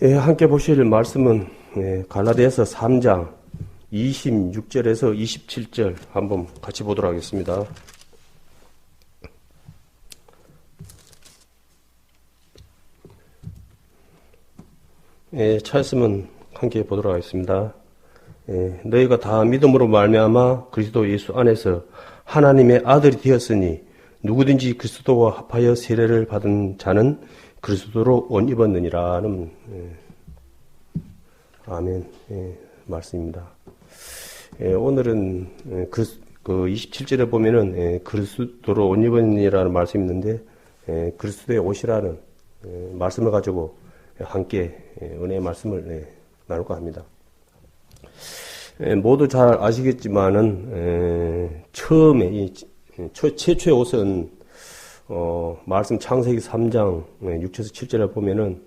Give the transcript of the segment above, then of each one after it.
예, 함께 보실 말씀은 갈라디아서 3장 26절에서 27절 한번 같이 보도록 하겠습니다. 예, 차였으면 함께 보도록 하겠습니다. 너희가 다 믿음으로 말미암아 그리스도 예수 안에서 하나님의 아들이 되었으니 누구든지 그리스도와 합하여 세례를 받은 자는 그리스도로 옷 입었느니라는 아멘 말씀입니다. 오늘은 그 27절에 보면은 그리스도로 옷 입었느니라는 말씀이 있는데 그리스도의 옷이라는 말씀을 가지고 함께 은혜의 말씀을 나눌까 합니다. 모두 잘 아시겠지만은 처음에 최초의 옷은 말씀 창세기 3장 6절에서 7절에 보면은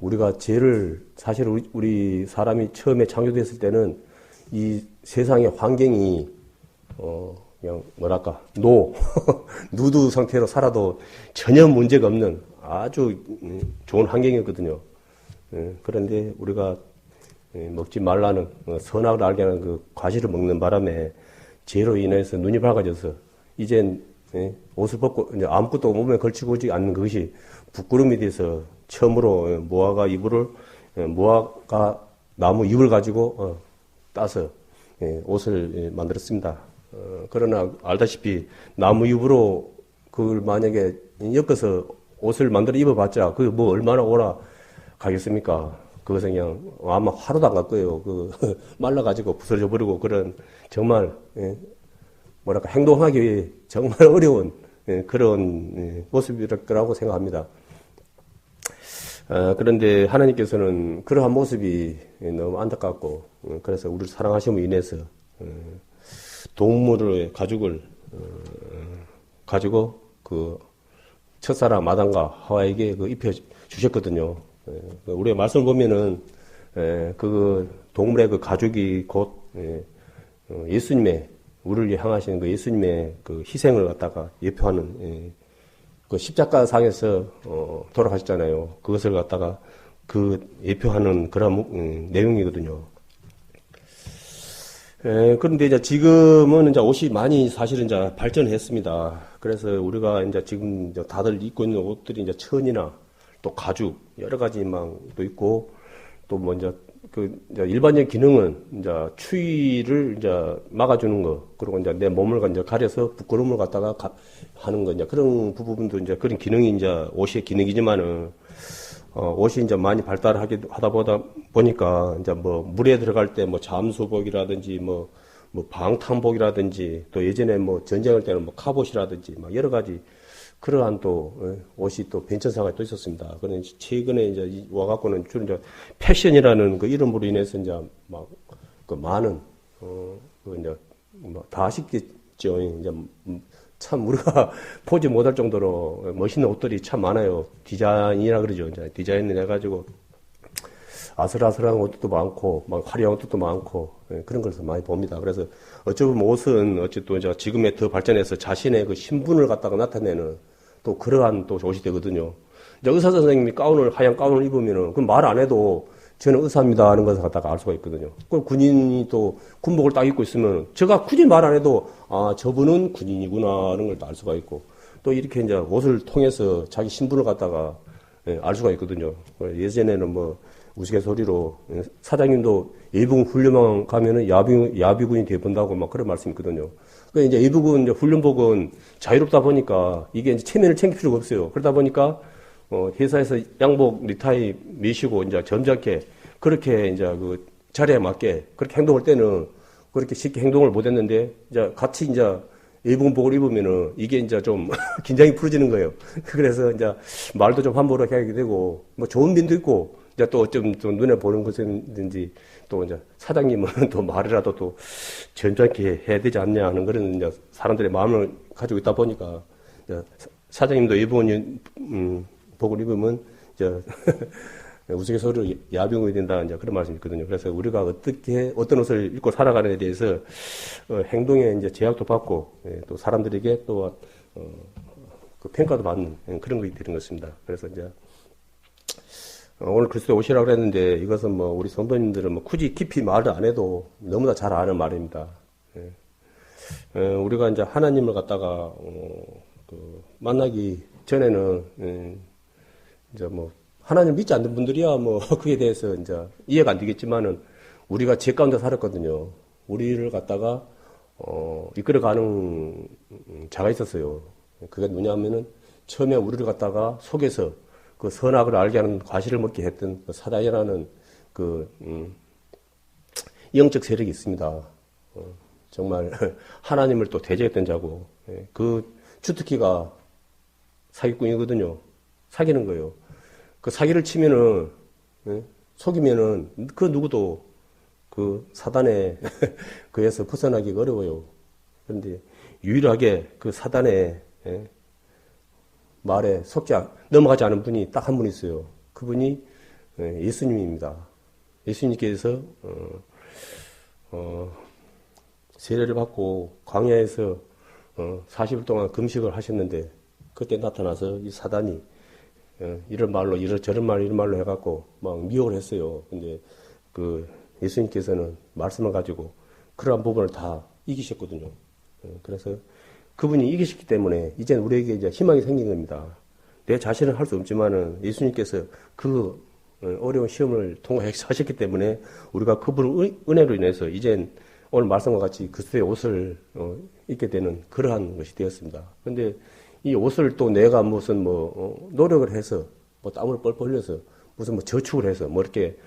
우리가 죄를 사실 우리 사람이 처음에 창조됐을 때는 이 세상의 환경이 그냥 뭐랄까 누드 상태로 살아도 전혀 문제가 없는 아주 좋은 환경이었거든요. 그런데 우리가 먹지 말라는 선악을 알게 하는 그 과실을 먹는 바람에 죄로 인해서 눈이 밝아져서 이젠 옷을 벗고 이제 아무것도 몸에 걸치고 오지 않는 것이 부끄러움이 돼서 처음으로 무화과 나무 잎을 가지고 따서 옷을 만들었습니다. 그러나 알다시피 나무 잎으로 그걸 만약에 엮어서 옷을 만들어 입어봤자 그게 뭐 얼마나 오래 가겠습니까? 그것은 그냥 아마 하루도 안 갈 거예요. 말라가지고 부서져 버리고 그런 정말 뭐랄까 행동하기 정말 어려운 그런 모습일 거라고 생각합니다. 그런데 하나님께서는 그러한 모습이 너무 안타깝고 그래서 우리를 사랑하심으로 인해서 동물의 가죽을 가지고 그 첫사랑 아담과 하와에게 입혀 주셨거든요. 우리가 말씀을 보면은 그 동물의 그 가죽이 곧 예수님의 우리를 향하시는 그 예수님의 그 희생을 갖다가 예표하는 그 십자가 상에서 돌아가셨잖아요. 그것을 갖다가 그 예표하는 그런 내용이거든요. 그런데 이제 지금은 이제 옷이 많이 사실은 이제 발전했습니다. 그래서 우리가 이제 지금 이제 다들 입고 있는 옷들이 이제 천이나 또 가죽 여러 가지망도 있고 또 뭐 이제 이제 일반적인 기능은 이제 추위를 이제 막아주는 거 그리고 이제 내 몸을 이제 가려서 부끄러움을 갖다가 하는 거 이제 그런 부분도 이제 그런 기능이 이제 옷의 기능이지만은 옷이 이제 많이 하다 보니까 이제 뭐 물에 들어갈 때 뭐 잠수복이라든지 뭐 방탄복이라든지 또 예전에 뭐 전쟁할 때는 뭐 카봇이라든지 막 여러 가지 그러한 또 옷이 또 변천사가 또 있었습니다. 그런데 최근에 이제 와갖고는 주로 이제 패션이라는 그 이름으로 인해서 이제 막 그 많은 그 이제 뭐 다 아시겠죠. 이제 참 우리가 보지 못할 정도로 멋있는 옷들이 참 많아요. 디자인이라 그러죠. 이제 디자인을 해가지고 아슬아슬한 옷도 많고 막 화려한 옷도 많고 그런 것을 많이 봅니다. 그래서 어쩌면 옷은 어쨌든 이제 지금에 더 발전해서 자신의 그 신분을 갖다가 나타내는 또 그러한 또 옷이 되거든요. 이제 의사 선생님이 하얀 가운을 입으면은 그 말 안 해도 저는 의사입니다 하는 것을 갖다가 알 수가 있거든요. 그 군인이 또 군복을 딱 입고 있으면 제가 굳이 말 안 해도 저분은 군인이구나 하는 걸 알 수가 있고 또 이렇게 이제 옷을 통해서 자기 신분을 갖다가 알 수가 있거든요. 예전에는 뭐 우스갯소리로 사장님도 예비군 훈련만 가면은 야비군이 돼본다고 막 그런 말씀이 있거든요. 그러니까 이제 예비군 이제 훈련복은 자유롭다 보니까 이게 이제 체면을 챙길 필요가 없어요. 그러다 보니까 회사에서 양복 넥타이 매시고 이제 점잖게 그렇게 이제 그 자리에 맞게 그렇게 행동할 때는 그렇게 쉽게 행동을 못 했는데 이제 같이 이제 예비군복을 입으면은 이게 이제 좀 긴장이 풀어지는 거예요. 그래서 이제 말도 좀 함부로 하게 되고 뭐 좋은 면도 있고 이제 또 좀 눈에 보는 것이든지 또 이제 사장님은 또 말이라도 또 점잖게 해야 되지 않냐 하는 그런 이제 사람들의 마음을 가지고 있다 보니까 이제 사장님도 예비군 복을 입으면 이제 우스갯소리로 야병이 된다 이제 그런 말씀이 있거든요. 그래서 우리가 어떤 옷을 입고 살아가는에 대해서 행동에 이제 제약도 받고 또 사람들에게 또 그 평가도 받는 그런 것이 되는 것입니다. 그래서 이제 오늘 글쎄 오시라고 그랬는데 이것은 뭐 우리 성도님들은 뭐 굳이 깊이 말을 안 해도 너무나 잘 아는 말입니다. 우리가 이제 하나님을 갖다가 만나기 전에는 이제 뭐 하나님 믿지 않는 분들이야 뭐 그에 대해서 이제 이해가 안 되겠지만은 우리가 죄 가운데 살았거든요. 우리를 갖다가 이끌어가는 자가 있었어요. 그게 누냐면은 처음에 우리를 갖다가 속에서 그 선악을 알게 하는 과실을 먹게 했던 그 사단이라는 그 영적 세력이 있습니다. 정말 하나님을 또 대적했던 자고 그 주특기가 사기꾼이거든요. 사기는 거예요. 그 사기를 치면은 속이면은 그 누구도 그 사단에 그에서 벗어나기가 어려워요. 그런데 유일하게 그 사단의 말에 넘어가지 않은 분이 딱 한 분 있어요. 그분이 예수님입니다. 예수님께서 세례를 받고 광야에서 40일 동안 금식을 하셨는데 그때 나타나서 이 사단이 이런 말로 이런 말로 해갖고 막 미혹을 했어요. 근데 그 예수님께서는 말씀을 가지고 그러한 부분을 다 이기셨거든요. 그래서 그분이 이기셨기 때문에 이제는 우리에게 이제 희망이 생긴 겁니다. 내 자신은 할 수 없지만은 예수님께서 그 어려운 시험을 통과하셨기 때문에 우리가 그분의 은혜로 인해서 이젠 오늘 말씀과 같이 그리스도의 옷을 입게 되는 그러한 것이 되었습니다. 그런데 이 옷을 또 내가 무슨 노력을 해서 땀을 뻘뻘 흘려서 무슨 저축을 해서 이렇게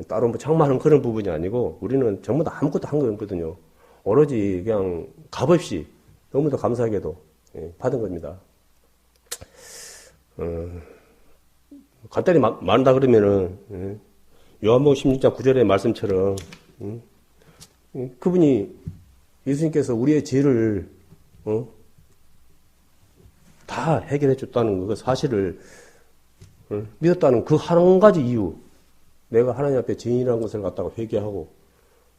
따로 장만하는 그런 부분이 아니고 우리는 전부 다 아무것도 한 거 없거든요. 오로지 그냥 값없이 너무도 감사하게도 받은 겁니다. 간단히 말한다 그러면은 요한복음 16장 9절의 말씀처럼 그분이 예수님께서 우리의 죄를 다 해결해 줬다는 그 사실을 믿었다는 그 한 가지 이유, 내가 하나님 앞에 죄인이라는 것을 갖다가 회개하고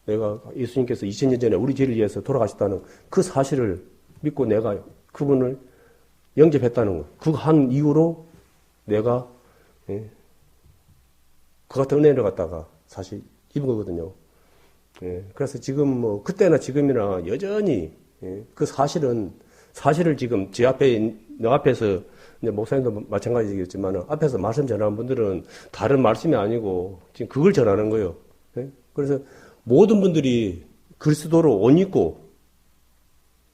내가 예수님께서 2000년 전에 우리 죄를 위해서 돌아가셨다는 그 사실을 믿고 내가 그분을 영접했다는 것, 그 한 이유로 내가 그 같은 은혜를 갖다가 사실 입은 거거든요. 그래서 지금 그때나 지금이나 여전히 그 사실을 지금 너 앞에서 이제 목사님도 마찬가지겠지만 앞에서 말씀 전하는 분들은 다른 말씀이 아니고 지금 그걸 전하는 거예요. 그래서 모든 분들이 그리스도로 옷 입고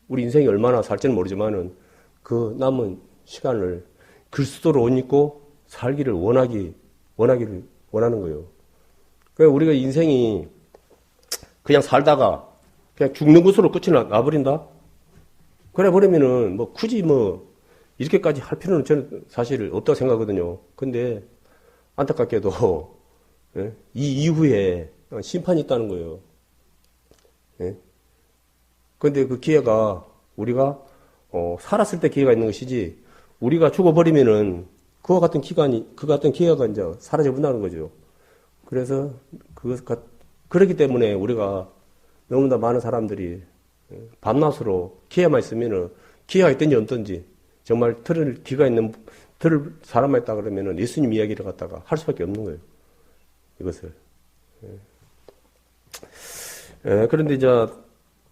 우리 인생이 얼마나 살지는 모르지만은 그 남은 시간을 그리스도로 옷 입고 살기를 원하는 거예요. 그러니까 우리가 인생이 그냥 살다가 그냥 죽는 것으로 끝이 나버린다? 그래 버리면은 굳이 이렇게까지 할 필요는 저는 사실 없다고 생각하거든요. 근데 안타깝게도 이 이후에 심판이 있다는 거예요. 근데 그 기회가 우리가 살았을 때 기회가 있는 것이지 우리가 죽어버리면은 그와 같은 기회가 이제 사라져 본다는 거죠. 그래서 그렇기 때문에 우리가 너무나 많은 사람들이 밤낮으로 기회만 있으면은 기회가 있든지 없든지 정말 들을 사람만 있다 그러면은 예수님 이야기를 갖다가 할 수밖에 없는 거예요. 이것을. 그런데 이제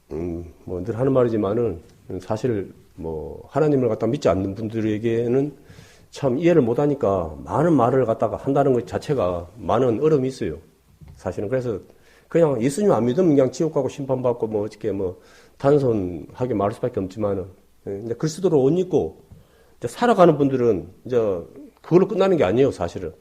늘 하는 말이지만은 사실 하나님을 갖다 믿지 않는 분들에게는 참 이해를 못하니까 많은 말을 갖다가 한다는 것 자체가 많은 어려움이 있어요. 사실은 그래서 그냥 예수님 안 믿으면 그냥 지옥 가고 심판받고 어떻게 단순하게 말할 수밖에 없지만은 이제 그리스도로 옷 입고 이제 살아가는 분들은 이제 그걸로 끝나는 게 아니에요. 사실은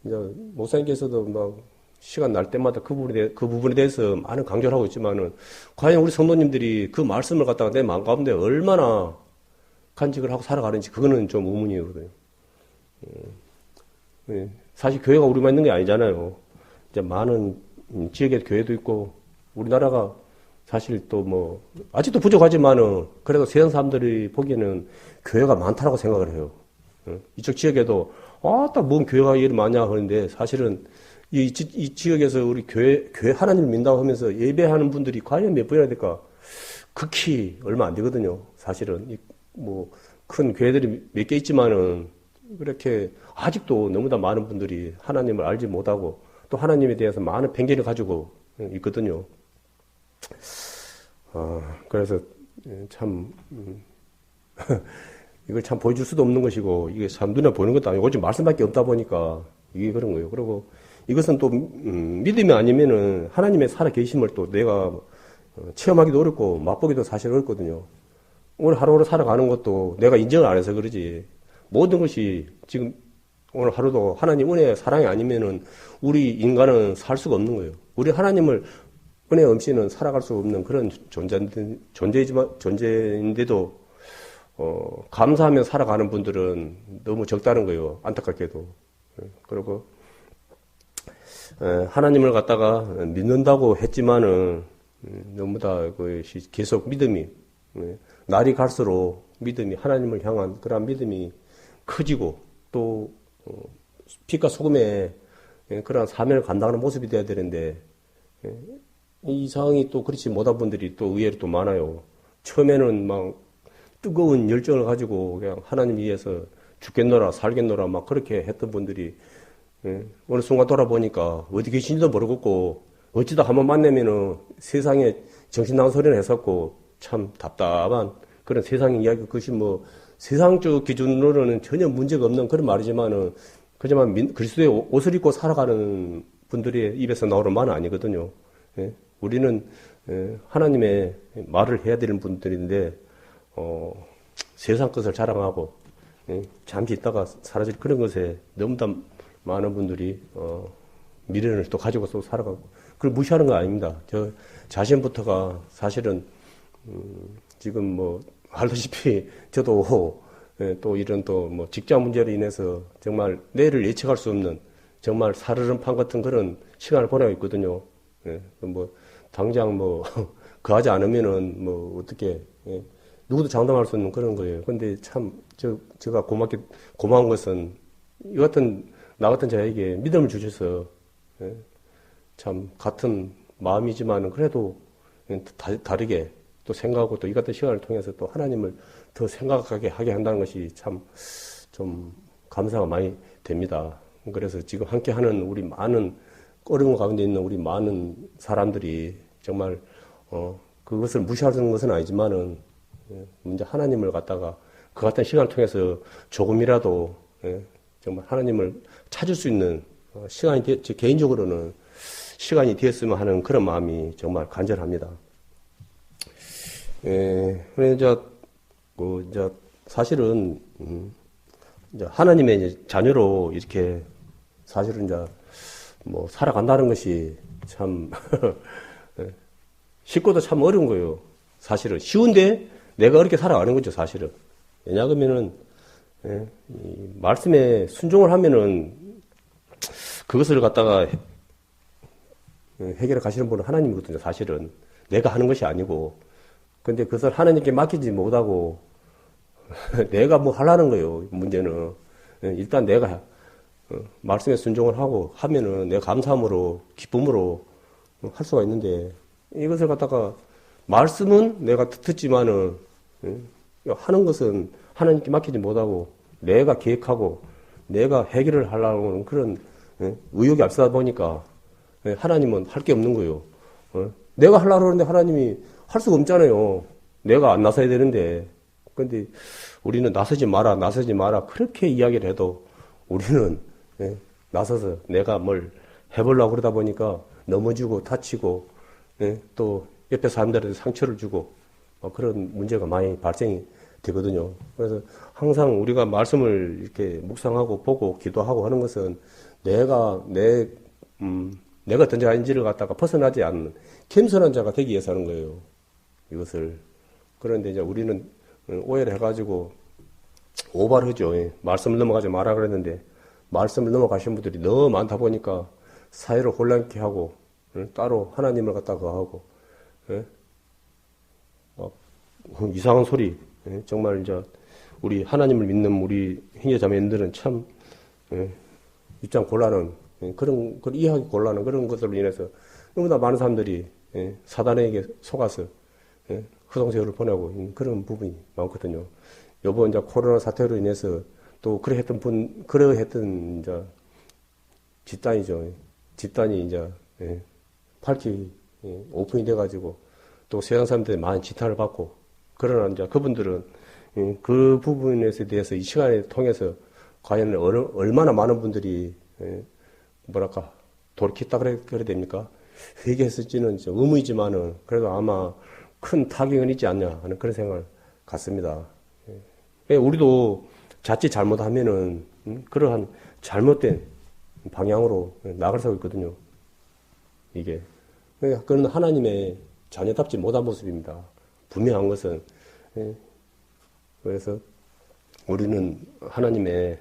이제 목사님께서도 시간 날 때마다 그 부분에 대해서 많은 강조를 하고 있지만은 과연 우리 성도님들이 그 말씀을 갖다가 내 마음 가운데 얼마나 간직을 하고 살아가는지 그거는 좀 의문이거든요. 사실 교회가 우리만 있는 게 아니잖아요. 이제 많은 지역에 교회도 있고 우리나라가 사실 또 아직도 부족하지만은 그래도 세상 사람들이 보기에는 교회가 많다라고 생각을 해요. 이쪽 지역에도 딱 뭔 교회가 이리 많냐 하는데 사실은 이 지역에서 우리 교회 하나님을 믿는다고 하면서 예배하는 분들이 과연 몇 분이나 될까? 극히 얼마 안 되거든요. 사실은 큰 교회들이 몇 개 있지만은 그렇게 아직도 너무나 많은 분들이 하나님을 알지 못하고 또 하나님에 대해서 많은 편견을 가지고 있거든요. 그래서 참 이걸 참 보여줄 수도 없는 것이고 이게 참 눈에 보이는 것도 아니고 오직 말씀밖에 없다 보니까 이게 그런 거예요. 그리고 이것은 또 믿음이 아니면은 하나님의 살아 계심을 또 내가 체험하기도 어렵고 맛보기도 사실 어렵거든요. 오늘 하루하루 살아가는 것도 내가 인정을 안 해서 그러지. 모든 것이 지금 오늘 하루도 하나님 은혜 사랑이 아니면은 우리 인간은 살 수가 없는 거예요. 우리 하나님을 은혜 없이는 살아갈 수 없는 그런 존재인데도 감사하며 살아가는 분들은 너무 적다는 거예요. 안타깝게도. 그리고 하나님을 갖다가 믿는다고 했지만은 너무 다 그것이 계속 믿음이 날이 갈수록 믿음이 하나님을 향한 그런 믿음이 커지고 또 빛과 소금의 그런 사명을 감당하는 모습이 돼야 되는데 이 상황이 또 그렇지 못한 분들이 또 의외로 또 많아요. 처음에는 막 뜨거운 열정을 가지고 그냥 하나님 위해서 죽겠노라 살겠노라 막 그렇게 했던 분들이 어느 순간 돌아보니까 어디 계신지도 모르겠고 어찌다 한번 만나면은 세상에 정신 나간 소리를 했었고 참 답답한 그런 세상의 이야기. 그것이 뭐 세상적 기준으로는 전혀 문제가 없는 그런 말이지만은 그렇지만 그리스도의 옷을 입고 살아가는 분들의 입에서 나오는 말은 아니거든요. 우리는 하나님의 말을 해야 되는 분들인데 세상 것을 자랑하고 잠시 있다가 사라질 그런 것에 너무나 많은 분들이 미련을 또 가지고 또 살아가고 그걸 무시하는 거 아닙니다. 저 자신부터가 사실은 지금 뭐 알다시피 저도 또 이런 또 뭐 직장 문제로 인해서 정말 내일을 예측할 수 없는 정말 살얼음판 같은 그런 시간을 보내고 있거든요. 뭐 당장 뭐 그하지 않으면은 뭐 어떻게 누구도 장담할 수 없는 그런 거예요. 근데 참 제가 고마운 것은 나 같은 자에게 믿음을 주셔서 참 같은 마음이지만은 그래도 다르게 또 생각하고 또 이 같은 시간을 통해서 또 하나님을 더 생각하게 하게 한다는 것이 참 좀 감사가 많이 됩니다. 그래서 지금 함께 하는 우리 많은 어려운 가운데 있는 우리 많은 사람들이 정말 그것을 무시하는 것은 아니지만은 문제 하나님을 갖다가 그 같은 시간을 통해서 조금이라도 정말 하나님을 찾을 수 있는 시간이 제 개인적으로는 시간이 되었으면 하는 그런 마음이 정말 간절합니다. 그래 이제 사실은 이제 하나님의 이제 자녀로 이렇게 사실은 이제 뭐 살아간다는 것이 참 쉽고도 참 어려운 거예요. 사실은 쉬운데 내가 어렵게 살아가는 거죠. 사실은 왜냐하면은 이 말씀에 순종을 하면은 그것을 갖다가 해결해 가시는 분은 하나님이거든요. 사실은 내가 하는 것이 아니고 근데 그것을 하나님께 맡기지 못하고 내가 뭐 하려는 거예요. 문제는 일단 내가 말씀에 순종을 하고 하면은 내가 감사함으로 기쁨으로 할 수가 있는데 이것을 갖다가 말씀은 내가 듣지만은 하는 것은 하나님께 맡기지 못하고 내가 계획하고 내가 해결을 하려고 하는 그런 의욕이 앞서다 보니까 하나님은 할 게 없는 거예요. 내가 하려고 하는데 하나님이 할 수가 없잖아요. 내가 안 나서야 되는데. 근데 우리는 나서지 마라 그렇게 이야기를 해도 우리는 나서서 내가 뭘 해보려고 그러다 보니까 넘어지고 다치고 또 옆에 사람들한테 상처를 주고 그런 문제가 많이 발생이 되거든요. 그래서 항상 우리가 말씀을 이렇게 묵상하고 보고 기도하고 하는 것은 내가 어떤 자인지를 갖다가 벗어나지 않는 겸손한 자가 되기 위해서 하는 거예요. 이것을. 그런데 이제 우리는 오해를 해가지고 오바를 하죠. 말씀을 넘어가지 마라 그랬는데 말씀을 넘어가신 분들이 너무 많다 보니까 사회를 혼란케 하고 따로 하나님을 갖다가 하고 이상한 소리. 정말 이제 우리 하나님을 믿는 우리 형제자매님들은 참 입장 곤란한 그런 이해하기 곤란한 그런 것들로 인해서 너무나 많은 사람들이 사단에게 속아서 허송세월을 보내고 그런 부분이 많거든요. 요번 이제 코로나 사태로 인해서 또 그러했던 이제 집단이죠. 집단이 이제 밝히 오픈이 돼가지고 또 세상 사람들이 많은 지탄을 받고 그러나 이제 그분들은 그 부분에 대해서 이 시간을 통해서 과연 얼마나 많은 분들이 뭐랄까 돌이켰다 그래야 됩니까? 회개했을지는 의문이지만은 그래도 아마 큰 타격은 있지 않냐 하는 그런 생각을 갖습니다. 우리도 자칫 잘못하면은 그러한 잘못된 방향으로 나갈 수 있거든요. 이게 그건 하나님의 자녀답지 못한 모습입니다. 분명한 것은 그래서 우리는 하나님의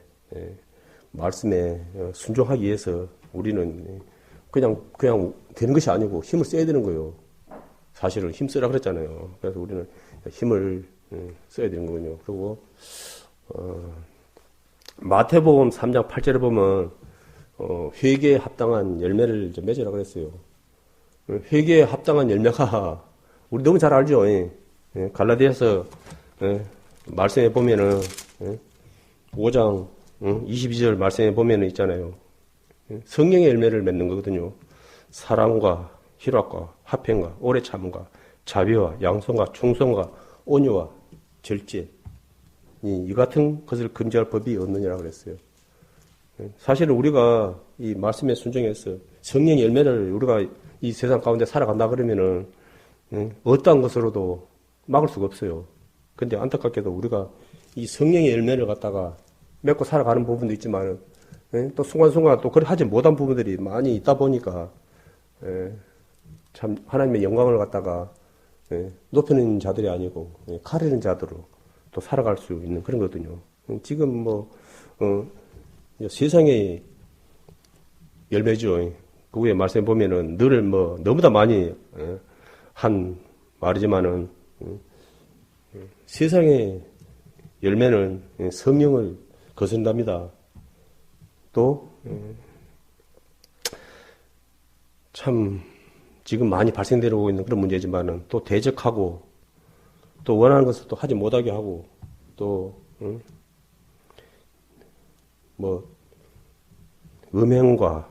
말씀에 순종하기 위해서 우리는 그냥 되는 것이 아니고 힘을 써야 되는 거예요. 사실은 힘 쓰라 그랬잖아요. 그래서 우리는 힘을 써야 되는 거군요. 그리고 마태복음 3장 8절에 보면 회개에 합당한 열매를 맺으라 그랬어요. 회개에 합당한 열매가 우리 너무 잘 알죠. 갈라디아서 말씀해 보면은 5장 22절 말씀해 보면은 있잖아요. 성령의 열매를 맺는 거거든요. 사랑과 희락과 화평과 오래 참음과 자비와 양성과 충성과 온유와 절제 이 같은 것을 금지할 법이 없느니라 그랬어요. 사실은 우리가 이 말씀에 순종해서 성령 열매를 우리가 이 세상 가운데 살아간다 그러면은 어떠한 것으로도 막을 수가 없어요. 근데 안타깝게도 우리가 이 성령의 열매를 갖다가 맺고 살아가는 부분도 있지만 또 순간순간 또 그렇게 하지 못한 부분들이 많이 있다 보니까 참 하나님의 영광을 갖다가 높이는 자들이 아니고 가리는 자들로 또 살아갈 수 있는 그런 거거든요. 지금 세상의 열매죠. 그 위에 말씀해 보면은 늘 너무나 많이 한 말이지만은 세상의 열매는 성령을 거스른답니다. 또 참 지금 많이 발생되고 있는 그런 문제지만은 또 대적하고 또 원하는 것을 또 하지 못하게 하고 또 음행과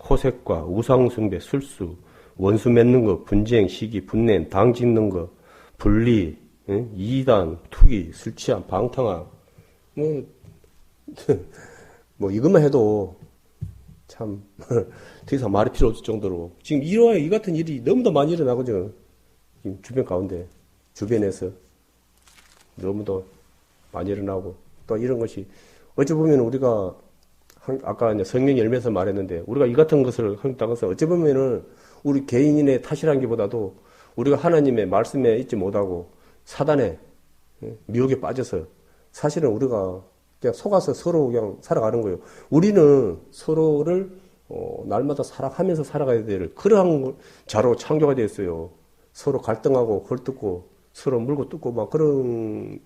호색과 우상숭배, 술수, 원수 맺는 거, 분쟁, 시기, 분냄, 당 짓는 거, 분리, 이단, 투기, 술 취함, 방탕함 이것만 해도 참 더 이상 말이 필요 없을 정도로 지금 이 같은 일이 너무도 많이 일어나거든요. 지금 주변 가운데 주변에서 너무도 많이 일어나고 또 이런 것이 어찌 보면 우리가 아까 이제 성령 열매에서 말했는데 우리가 이 같은 것을 한다는 것은 어찌 보면은 우리 개인의 탓이라는 게보다도 우리가 하나님의 말씀에 있지 못하고 사단의 미혹에 빠져서 사실은 우리가 그냥 속아서 서로 그냥 살아가는 거예요. 우리는 서로를 날마다 사랑하면서 살아가야 될 그러한 자로 창조가 되었어요. 서로 갈등하고 헐뜯고 서로 물고 뜯고 막 그런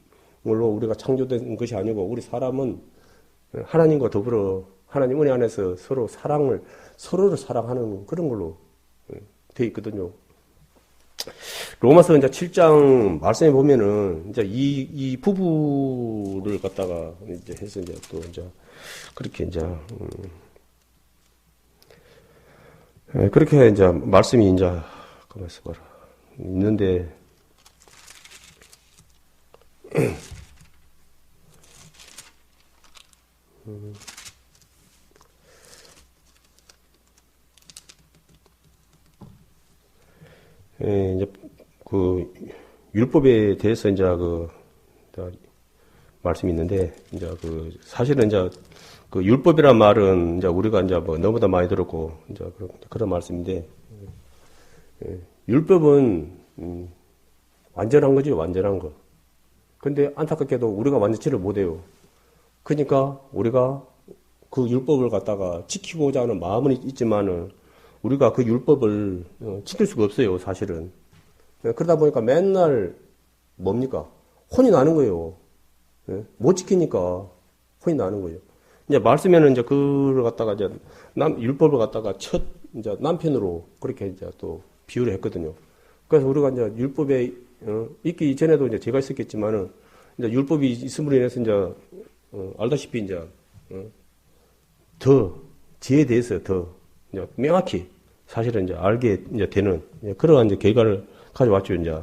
걸로 우리가 창조된 것이 아니고 우리 사람은 하나님과 더불어 하나님 은혜 안에서 서로를 사랑하는 그런 걸로 되어 있거든요. 로마서 이제 7장 말씀해 보면은 이제 이 부부를 갖다가 이제 해서 이제 또 이제 그렇게 이제 그렇게 이제 말씀이 이제 가만 있어 봐라 있는데 이제 그 율법에 대해서 이제 말씀이 있는데 이제 사실은 이제 그 율법이란 말은 이제 우리가 이제 너무나 많이 들었고 이제 그런 말씀인데 율법은 완전한 거지 완전한 거. 근데 안타깝게도 우리가 완전치를 못해요. 그러니까 우리가 그 율법을 갖다가 지키고자 하는 마음은 있지만은 우리가 그 율법을 지킬 수가 없어요, 사실은. 그러다 보니까 맨날 뭡니까? 혼이 나는 거예요. 못 지키니까 혼이 나는 거예요. 이제 말씀에는 이제 그걸 갖다가 이제 율법을 갖다가 첫 이제 남편으로 그렇게 이제 또 비유를 했거든요. 그래서 우리가 이제 율법에 있기 전에도 이제 제가 있었겠지만은 이제 율법이 있음으로 인해서 이제 알다시피 이제 더 지에 대해서 더 이제 명확히 사실은 이제 알게 이제 되는 그러한 이제 결과를 가져왔죠 이제.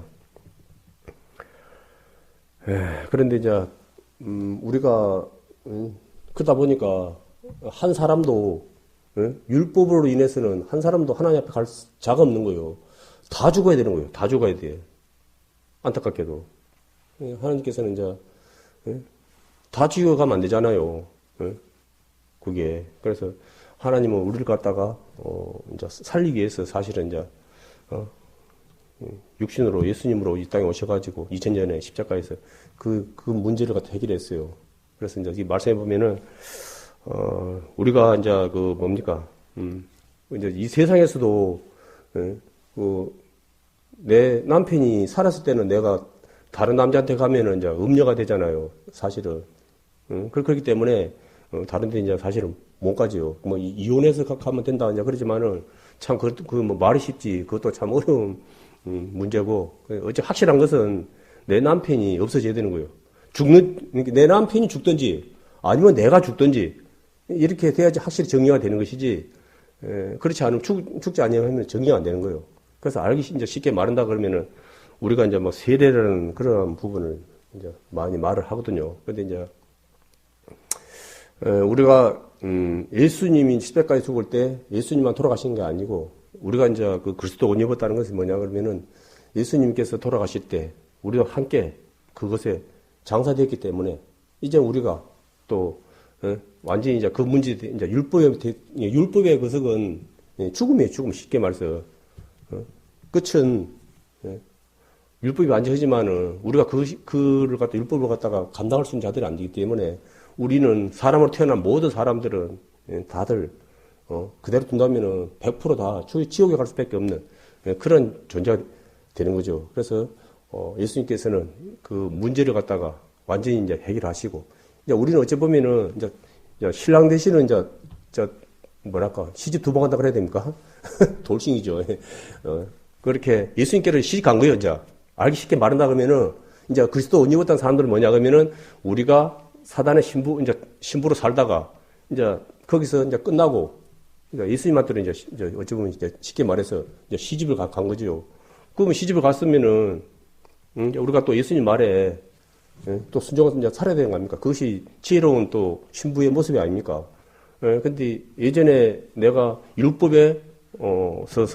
그런데 이제 우리가 그러다 보니까 한 사람도 율법으로 인해서는 한 사람도 하나님 앞에 갈 자가 없는 거예요. 다 죽어야 되는 거예요. 다 죽어야 돼. 안타깝게도 하나님께서는 이제 다 죽어가면 안 되잖아요. 그게 그래서 하나님은 우리를 갖다가 이제 살리기 위해서 사실은 이제 육신으로 예수님으로 이 땅에 오셔가지고 2000년에 십자가에서 그 문제를 갖다 해결했어요. 그래서 이제 이 말씀해 보면은 우리가 이제 그 뭡니까 이제 이 세상에서도 내 남편이 살았을 때는 내가 다른 남자한테 가면은 이제 음녀가 되잖아요. 사실은 그렇기 때문에 다른 데 이제 사실은 못 가지요. 뭐 이혼해서 가면 된다 이제 그러지만은 참 뭐 말이 쉽지 그것도 참 어려운 문제고 어째 확실한 것은 내 남편이 없어져야 되는 거예요. 내 남편이 죽든지 아니면 내가 죽든지 이렇게 돼야지 확실히 정리가 되는 것이지 그렇지 않으면 죽지 아니하면 정리가 안 되는 거예요. 그래서 알기 이제 쉽게 말한다 그러면은 우리가 이제 뭐 세례라는 그런 부분을 이제 많이 말을 하거든요. 그런데 이제 우리가 예수님이 십자가에 죽을 때 예수님만 돌아가신 게 아니고 우리가 이제 그 그리스도 옷 입었다는 것은 뭐냐 그러면은 예수님께서 돌아가실 때 우리와 함께 그것에 장사되었기 때문에 이제 우리가 또 완전히 이제 그 문제 이제 율법의 그석은 죽음이에요. 죽음 쉽게 말해서 끝은 율법이 완전하지만은 우리가 그를 갖다 율법을 갖다가 감당할 수 있는 자들이 안 되기 때문에 우리는 사람으로 태어난 모든 사람들은 다들 그대로 둔다면은 100%다 지옥에 갈 수밖에 없는 그런 존재가 되는 거죠. 그래서 예수님께서는 그 문제를 갖다가 완전히 이제 해결하시고 이제 우리는 어찌 보면은 이제 신랑 대신은 이제 뭐랄까 시집 두 번 간다 그래야 됩니까? 돌싱이죠. 그렇게 예수님께로 시집 간 거예요. 이제 알기 쉽게 말한다 그러면은 이제 그리스도 옷 입었다는 사람들은 뭐냐 그러면은 우리가 사단의 신부로 살다가 이제 거기서 이제 끝나고 그러니까 예수님한테는 이제 어찌 보면 이제 쉽게 말해서 이제 시집을 간 거죠. 그러면 시집을 갔으면은 우리가 또 예수님 말에 또 순종해서 이제 살아야 되는 거 아닙니까? 그것이 지혜로운 또 신부의 모습이 아닙니까? 근데 예전에 내가 율법에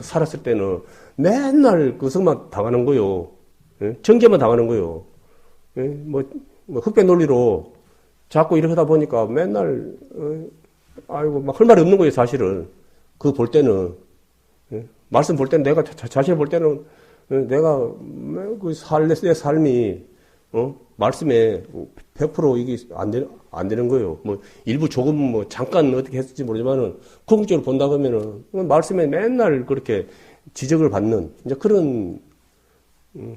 살았을 때는 맨날 그것만 당하는 거요. 정죄만 당하는 거요. 뭐 흑백 논리로 자꾸 이렇게 하다 보니까 맨날 아이고 막 할 말이 없는 거예요. 사실은 그 볼 때는 말씀 볼 때는 내가 자신을 볼 때는 내가 내 삶이 말씀에 100% 이게 안 되는 거예요. 뭐 일부 조금 뭐 잠깐 어떻게 했을지 모르지만은 궁극적으로 본다 그러면은 말씀에 맨날 그렇게 지적을 받는 이제 그런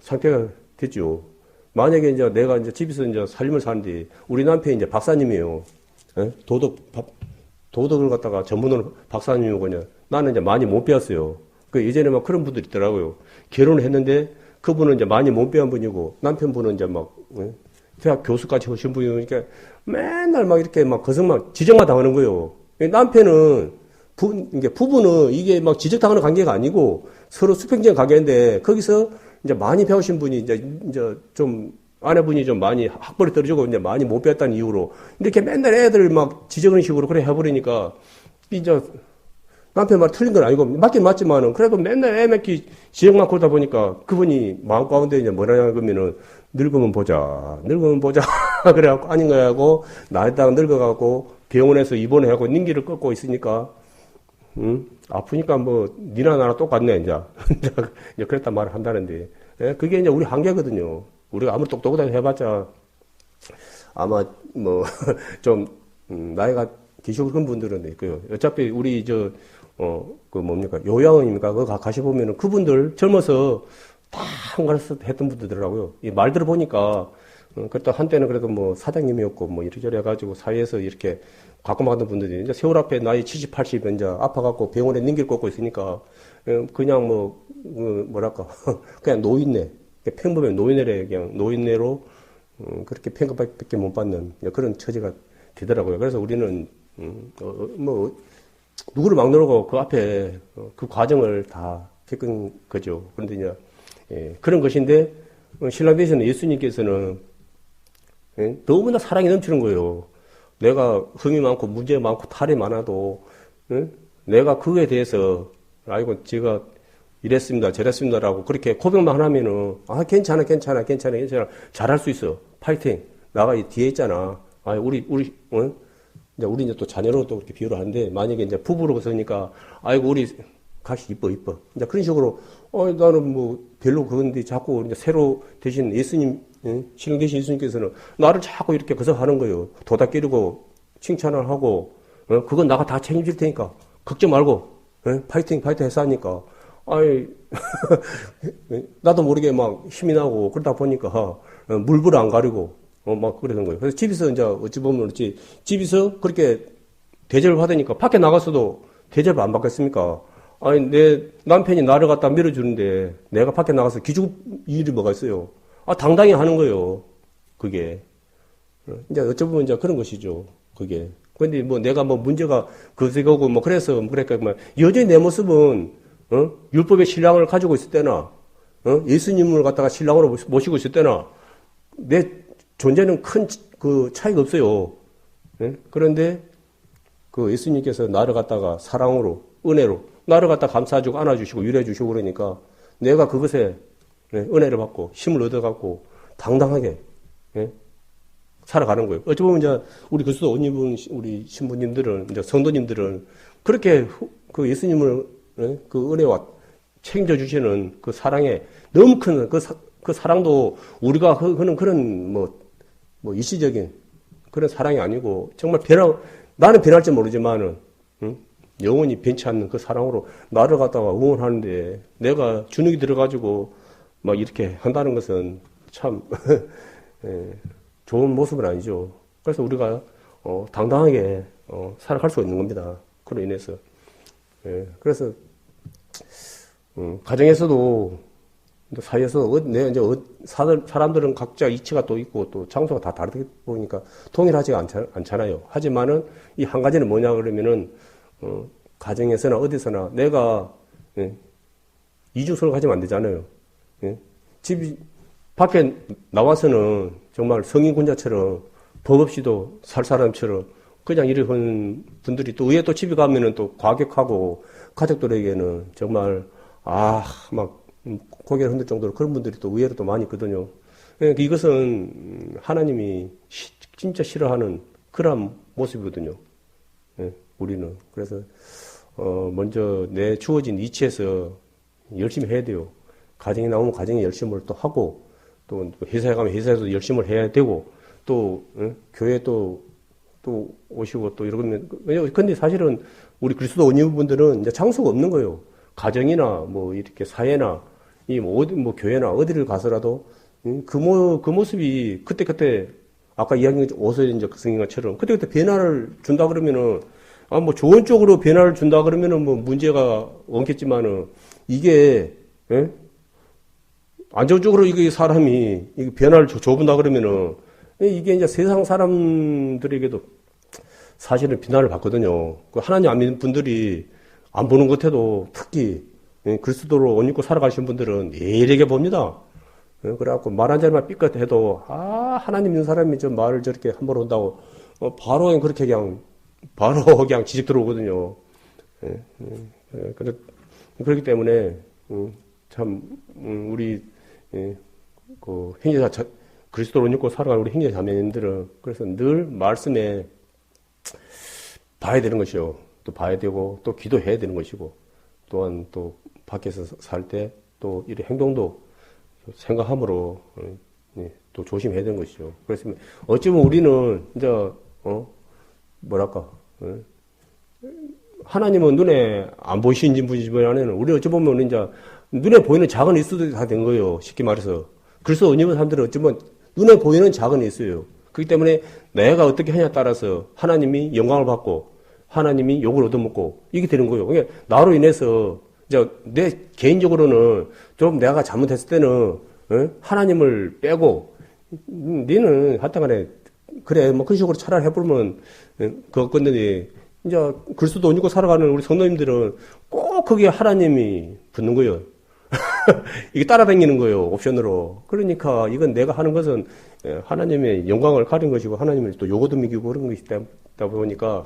상태가 됐죠. 만약에 이제 내가 이제 집에서 이제 삶을 사는데 우리 남편이 이제 박사님이에요. 도덕을 갖다가 전문으로 박사님이고 그냥 나는 이제 많이 못 배웠어요. 그 예전에 막 그런 분들이 있더라고요. 결혼을 했는데 그분은 이제 많이 못 배운 분이고 남편분은 이제 막 대학 교수까지 하신 분이니까 맨날 막 이렇게 막 거성만 지적만 당하는 거예요. 남편은 부부는 이게 막 지적당하는 관계가 아니고 서로 수평적인 관계인데 거기서 이제 많이 배우신 분이 이제 좀 아내분이 좀 많이 학벌이 떨어지고 이제 많이 못 배웠다는 이유로 이렇게 맨날 애들 막 지적하는 식으로 그래 해버리니까 이제 남편 말 틀린 건 아니고 맞긴 맞지만은 그래도 맨날 애매기 지적만 걸다 보니까 그분이 마음 가운데 이제 뭐라냐 그러면은 늙으면 보자 그래갖고 아닌 거야 하고 나이다가 늙어갖고 병원에서 입원해갖고 닌기를 꺾고 있으니까 아프니까 뭐 니나 나나 똑같네 이제 그랬단 말을 한다는데 그게 이제 우리 한계거든요. 우리가 아무리 똑똑하다 해봤자 아마 뭐 좀 나이가 드시고 그런 분들은 있고요. 어차피 우리 그 뭡니까 요양원입니까? 그거 가셔보면은 그분들 젊어서 다 한가해서 했던 분들더라고요. 이 말 들어보니까 그래도 한때는 그래도 뭐 사장님이었고 뭐 이래저래 해가지고 사회에서 이렇게 가끔하던 분들이 이제 세월 앞에 나이 70, 80 이제 아파갖고 병원에 닌길 꽂고 있으니까 그냥 뭐랄까 그냥 노인네 평범한 노인네래 그냥 노인네로 그렇게 평가밖에 못 받는 그런 처지가 되더라고요. 그래서 우리는 뭐 누구를 막론하고 그 앞에 그 과정을 다 겪은 거죠. 그런데 이제 그런 것인데 신랑 되시는 예수님께서는 너무나 사랑이 넘치는 거예요. 내가 흠이 많고 문제가 많고 탈이 많아도 내가 그거에 대해서 아이고 제가 이랬습니다 저랬습니다라고 그렇게 고백만 하면은 괜찮아 잘할 수 있어 파이팅 나가 뒤에 있잖아 우리 이제 또 자녀로 또 그렇게 비유를 하는데 만약에 이제 부부로 서니까 아이고 우리 같이 이뻐 이제 그런 식으로 나는 뭐 별로 그건데 자꾸 이제 새로 되신 예수님 신령 되신 예수님께서는 나를 자꾸 이렇게 거듭하는 거예요. 도닥거리고 칭찬을 하고 그건 나가 다 책임질 테니까 걱정 말고 파이팅 해서 하니까 나도 모르게 막 힘이 나고 그러다 보니까 물불 안 가리고 막 그러는 거예요. 그래서 집에서 이제 어찌 보면 그렇지 집에서 그렇게 대접을 받으니까 밖에 나가서도 대접을 안 받겠습니까? 내 남편이 나를 갖다 밀어주는데 내가 밖에 나가서 기죽을 일이 뭐가 있어요? 당당히 하는 거예요. 그게. 이제 어쩌면 이제 그런 것이죠. 그게. 근데 뭐 내가 뭐 문제가 거세고 뭐 그래서 그러니까 여전히 내 모습은 율법의 신랑을 가지고 있을 때나 예수님을 갖다가 신랑으로 모시고 있을 때나 내 존재는 큰 그 차이가 없어요. 그런데 그 예수님께서 나를 갖다가 사랑으로 은혜로 나를 갖다 감싸주고 안아주시고 위로해주시고 그러니까 내가 그것에 은혜를 받고 힘을 얻어갖고 당당하게 살아가는 거예요. 어찌 보면 이제 우리 그리스도 옷 입은 우리 신부님들은 이제 성도님들은 그렇게 그 예수님을 그 은혜와 책임져 주시는 그 사랑에 너무 큰 그 사랑도 우리가 하는 그런 뭐 일시적인 그런 사랑이 아니고 정말 나는 변할지 모르지만은 영원히 변치 않는 그 사랑으로 나를 갖다가 응원하는데 내가 주눅이 들어가지고 막 이렇게 한다는 것은 참 좋은 모습은 아니죠. 그래서 우리가 당당하게 살아갈 수 있는 겁니다. 그로 인해서 그래서 가정에서도 사이에서 이제 사람들은 각자 이치가 또 있고 또 장소가 다 다르다 보니까 동일하지가 않잖아요. 하지만은 이 한 가지는 뭐냐 그러면은 가정에서나 어디서나 내가 이중성을 가지면 안 되잖아요. 집 밖에 나와서는 정말 성인군자처럼 법 없이도 살 사람처럼 그냥 이런 분들이 또 의외 또 집에 가면은 또 과격하고 가족들에게는 정말 막 고개를 흔들 정도로 그런 분들이 또 의외로 또 많이 있거든요. 이것은 하나님이 진짜 싫어하는 그런 모습이거든요. 우리는. 그래서, 먼저 내 주어진 이치에서 열심히 해야 돼요. 가정에 나오면 가정에 열심을 또 하고, 또 회사에 가면 회사에서 열심을 해야 되고, 또, 교회 또 오시고 또 이러면, 근데 사실은 우리 그리스도 온유분들은 이제 장소가 없는 거예요. 가정이나 뭐 이렇게 사회나 뭐 교회나 어디를 가서라도 그 모습이 그때 아까 이야기한 오서진 성인과처럼 그때 변화를 준다 그러면은 뭐 좋은 쪽으로 변화를 준다 그러면은 뭐 문제가 없겠지만은 이게 안 좋은 쪽으로 이게 사람이 이게 변화를 줘본다 그러면은 이게 이제 세상 사람들에게도 사실은 비난을 받거든요. 그 하나님 안 믿는 분들이 안 보는 것 같아도 특히 그리스도로 옷 입고 살아가신 분들은 예리하게 봅니다. 그래갖고 말 한 자리만 삐끗 해도 하나님 있는 사람이 저 말을 저렇게 함부로 한다고 바로 그렇게 바로 그냥 지적 들어오거든요. 그렇기 때문에 참 우리 그 형제자 그리스도로 옷 입고 살아가는 우리 형제 자매님들은 그래서 늘 말씀에 봐야 되는 것이요. 또 봐야 되고 또 기도해야 되는 것이고 또한 또 밖에서 살 때 또 이런 행동도 생각함으로 또 조심해야 되는 것이죠. 그래서 어찌 보면 우리는 이제 뭐랄까 하나님은 눈에 안 보이신 분이지만 우리 어찌 보면 이제 눈에 보이는 작은 일수들이 다 된 거예요. 쉽게 말해서. 그래서 언니분 사람들은 어찌 보면 눈에 보이는 작은 일수예요. 그렇기 때문에 내가 어떻게 하냐에 따라서 하나님이 영광을 받고 하나님이 욕을 얻어먹고 이게 되는 거예요. 그러니까 나로 인해서 이제 내 개인적으로는 좀 내가 잘못했을 때는 하나님을 빼고 니는 하여튼간에 그래 뭐 그런 식으로 차라리 해보면 그거 건데 이제 글수도 못 읽고 살아가는 우리 성도님들은 꼭 거기에 하나님이 붙는 거예요. 이게 따라다니는 거예요, 옵션으로. 그러니까 이건 내가 하는 것은 하나님의 영광을 가린 것이고 하나님을 또 요거도 미기고 그런 것이 있다 보니까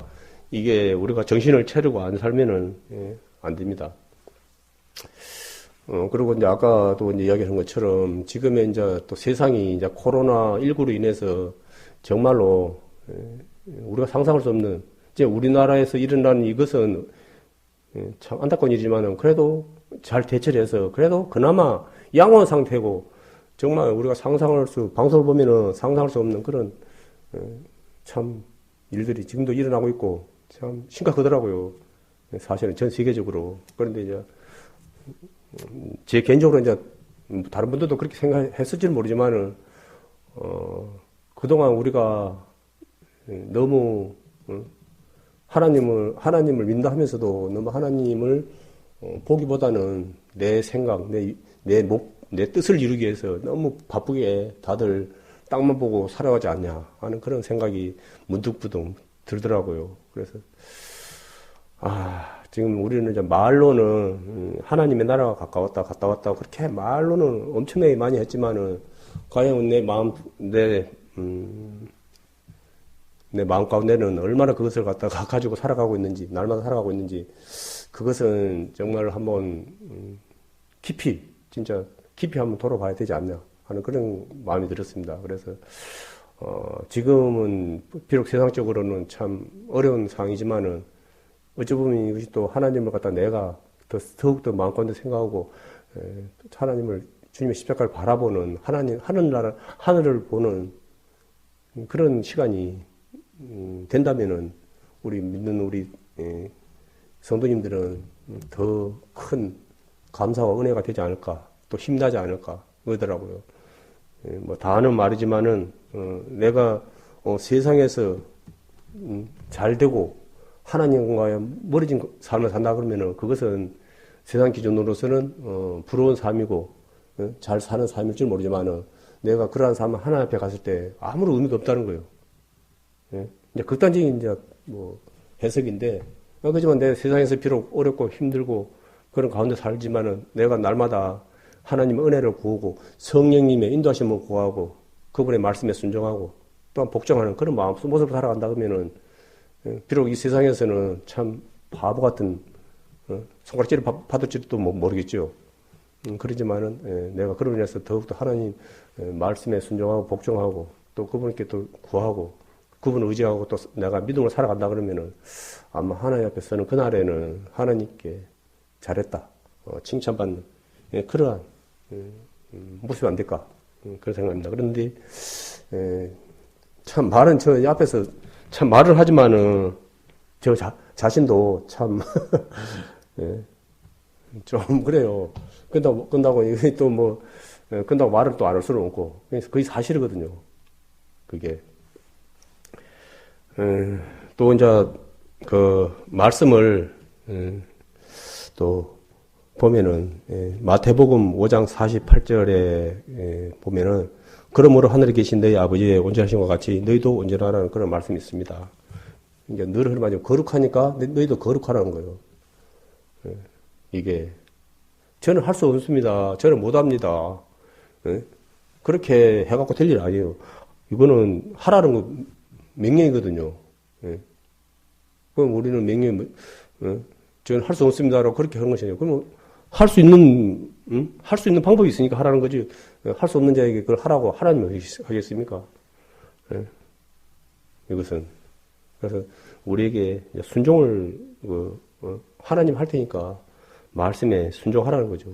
이게 우리가 정신을 차리고 안 살면은 안 됩니다. 그리고 이제 아까도 이제 이야기한 것처럼 지금의 이제 또 세상이 이제 코로나19로 인해서 정말로 우리가 상상할 수 없는 이제 우리나라에서 일어나는 이것은 참 안타까운 일이지만은 그래도 잘 대처를 해서 그래도 그나마 양호한 상태고 정말 우리가 방송을 보면은 상상할 수 없는 그런 참 일들이 지금도 일어나고 있고 참 심각하더라고요. 사실은 전 세계적으로. 그런데 이제 제 개인적으로 이제 다른 분들도 그렇게 생각했을지는 모르지만은 그동안 우리가 너무 하나님을 믿는다 하면서도 너무 하나님을 보기보다는 내 생각, 내 뜻을 이루기 위해서 너무 바쁘게 다들 땅만 보고 살아가지 않냐 하는 그런 생각이 문득부득 들더라고요. 그래서 지금 우리는 이제 말로는 하나님의 나라가 가까웠다 갔다 왔다 그렇게 말로는 엄청나게 많이 했지만은 과연 내 마음 가운데는 얼마나 그것을 갖다가 가지고 살아가고 있는지, 날마다 살아가고 있는지, 그것은 정말 한번 진짜 깊이 한번 돌아봐야 되지 않냐 하는 그런 마음이 들었습니다. 그래서 지금은 비록 세상적으로는 참 어려운 상황이지만은 어찌 보면 이것이 또 하나님을 갖다 내가 더욱더 마음가운데 생각하고 하나님을 주님의 십자가를 바라보는 하늘을 보는 그런 시간이 된다면은 우리 믿는 우리 성도님들은 더 큰 감사와 은혜가 되지 않을까, 또 힘나지 않을까 그러더라고요. 뭐 다 아는 말이지만은 내가 세상에서 잘 되고 하나님과의 멀어진 삶을 산다 그러면은 그것은 세상 기준으로서는 부러운 삶이고 잘 사는 삶일 줄 모르지만은 내가 그러한 삶을 하나님 앞에 갔을 때 아무런 의미가 없다는 거예요. 이제 극단적인 이제 뭐 해석인데, 그렇지만 내 세상에서 비록 어렵고 힘들고 그런 가운데 살지만은 내가 날마다 하나님의 은혜를 구하고 성령님의 인도하심을 구하고 그분의 말씀에 순종하고 또한 복종하는 그런 모습으로 살아간다 그러면은 비록 이 세상에서는 참 바보 같은 손가락질을 받을지도 모르겠죠. 그러지만은 내가 그로 인해서 더욱더 하나님 말씀에 순종하고 복종하고 또 그분께 또 구하고 그분을 의지하고 또 내가 믿음으로 살아간다 그러면은 아마 하나님 앞에서는 그날에는 하나님께 잘했다 칭찬받는 그러한 모습이 안 될까 그런 생각입니다. 그런데 참 말은 저 앞에서 참 말을 하지만은 저 자신도 참 좀 그래요. 끝나고 이게 또 뭐 끝나고 말을 또 안 할 수는 없고 그게 사실이거든요. 그게 또 이제 그 말씀을 또 보면은 마태복음 5장 48절에 보면은 그러므로 하늘에 계신 너희 아버지의 온전하심과 같이 너희도 온전하라는 그런 말씀이 있습니다. 이게 늘 흐름하죠. 거룩하니까 너희도 거룩하라는 거예요. 이게 저는 할 수 없습니다. 저는 못합니다. 그렇게 해갖고 될 일 아니에요. 이거는 하라는 거 명령이거든요. 그럼 우리는 명령, 저는 할 수 없습니다라고 그렇게 하는 것이에요. 그러면 할 수 있는 방법이 있으니까 하라는 거지. 할 수 없는 자에게 그걸 하라고 하나님이 하겠습니까? 이것은. 그래서 우리에게 순종을, 하나님 할 테니까 말씀에 순종하라는 거죠.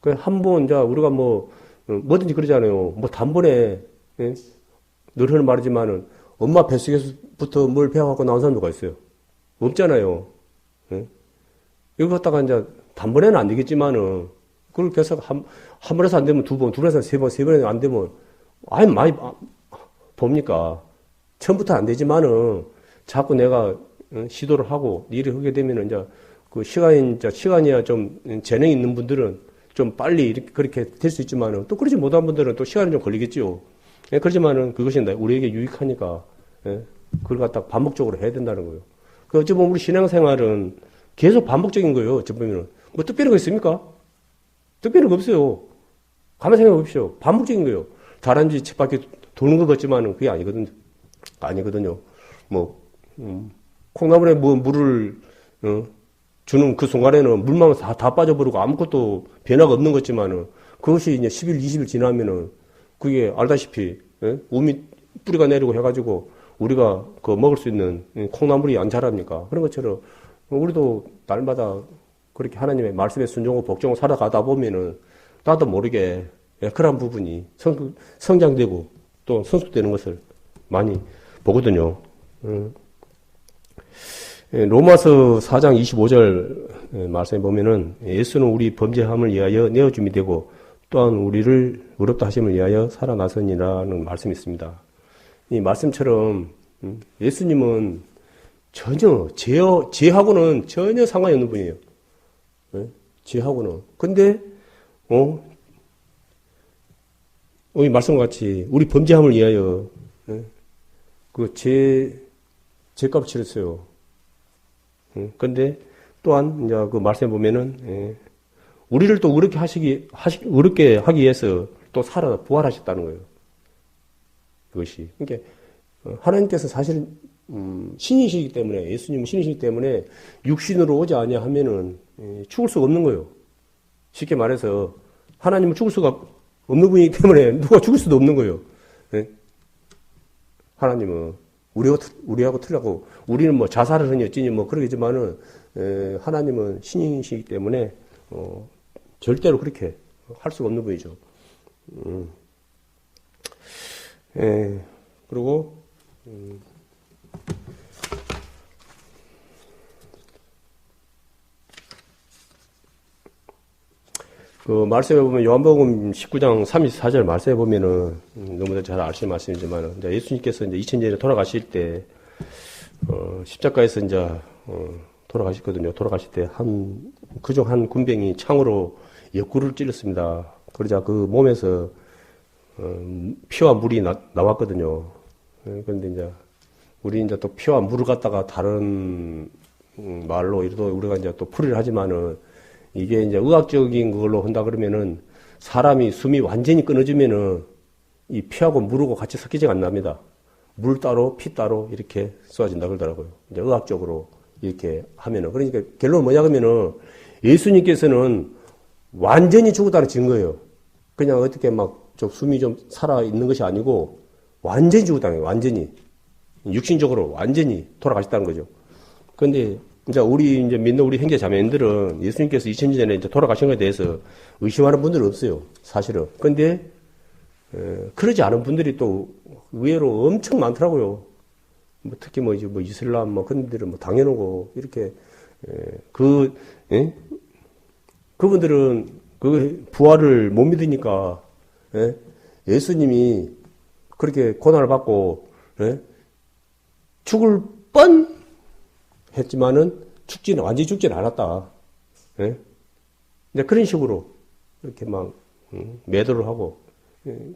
그 한 번, 우리가 뭐든지 그러잖아요. 단번에, 늘 하는 말이지만은 엄마 뱃속에서부터 뭘 배워갖고 나온 사람 누가 있어요? 없잖아요. 이거 갖다가 이제 단번에는 안 되겠지만은 그걸 계속 한 번에서 안 되면 두 번에서 세 번에서 안 되면 많이 봅니까? 처음부터 안 되지만은 자꾸 내가 시도를 하고 일을 하게 되면은 이제 그 시간이야 좀 재능이 있는 분들은 좀 빨리 이렇게 그렇게 될 수 있지만은 또 그러지 못한 분들은 또 시간이 좀 걸리겠지요. 예, 그렇지만은 그것이 우리에게 유익하니까 예, 그걸 갖다 반복적으로 해야 된다는 거예요. 그 어찌 보면 우리 신앙생활은 계속 반복적인 거예요. 어찌 보면은 뭐 특별한 거 있습니까? 특별한 거 없어요. 가만 생각해 보십시오. 반복적인 거예요. 다람쥐 쳇바퀴 도는 것 같지만은 그게 아니거든요. 뭐 콩나물에 뭐 물을 주는 그 순간에는 물만 다 빠져버리고 아무것도 변화가 없는 것지만은 그것이 이제 10일, 20일 지나면은 그게 알다시피 우미 뿌리가 내리고 해가지고 우리가 그 먹을 수 있는 콩나물이 안 자랍니까? 그런 것처럼 우리도 날마다 그렇게 하나님의 말씀에 순종하고 복종하고 살아가다 보면은 나도 모르게 그런 부분이 성장되고 또 성숙되는 것을 많이 보거든요. 로마서 4장 25절 말씀에 보면은 예수는 우리 범죄함을 위하여 내어줌이 되고 또한 우리를 의롭다 하심을 위하여 살아나서니라는 말씀이 있습니다. 이 말씀처럼 예수님은 전혀 죄하고는 전혀 상관이 없는 분이에요. 죄하고는. 근데 이 말씀과 같이 우리 범죄함을 위하여 그 죄값을 치렀어요. 근데 또한 이제 그 말씀에 보면은 우리를 또 의롭게 하기 위해서 또 부활하셨다는 거예요. 그것이. 그러니까 하나님께서 사실은 신이시기 때문에 예수님은 신이시기 때문에 육신으로 오지 아니하면은 죽을 수가 없는 거예요. 쉽게 말해서 하나님은 죽을 수가 없는 분이기 때문에 누가 죽을 수도 없는 거예요. 하나님은 우리하고 틀리고 우리는 뭐 자살을 하니 어찌니 뭐 그러겠지만은 하나님은 신이시기 때문에 절대로 그렇게 할 수가 없는 분이죠. 그리고 그 말씀에 보면 요한복음 19장 34절 말씀에 보면은 너무도 잘 아시는 말씀이지만 이제 예수님께서 이제 2000년 전에 돌아가실 때 십자가에서 이제 돌아가셨거든요. 돌아가실 때 그중 한 군병이 창으로 옆구리를 찔렀습니다. 그러자 그 몸에서 피와 물이 나왔거든요. 그런데 이제 우리 이제 또 피와 물을 갖다가 다른 말로 이래도 우리가 이제 또 풀이를 하지만은 이게 이제 의학적인 걸로 한다 그러면은 사람이 숨이 완전히 끊어지면은 이 피하고 물하고 같이 섞이지가 않답니다. 물 따로 피 따로 이렇게 쏘아진다 그러더라고요. 이제 의학적으로 이렇게 하면은. 그러니까 결론은 뭐냐 그러면은 예수님께서는 완전히 죽었다는 증거예요. 그냥 어떻게 막 좀 숨이 좀 살아 있는 것이 아니고 완전히 죽었다는 거예요. 완전히. 육신적으로 완전히 돌아가셨다는 거죠. 그런데 이제 이제 믿는 우리 형제 자매님들은 예수님께서 2000년 전에 이제 돌아가신 것에 대해서 의심하는 분들은 없어요. 사실은. 근데, 그러지 않은 분들이 또 의외로 엄청 많더라고요. 뭐 특히 뭐 이슬람 뭐 그런 데들은 뭐 당연하고 이렇게, 그분들은 그 부활을 못 믿으니까, 예수님이 그렇게 고난을 받고, 죽을 뻔 했지만은 완전히 죽지는 않았다. 이제 그런 식으로 이렇게 막 매도를 하고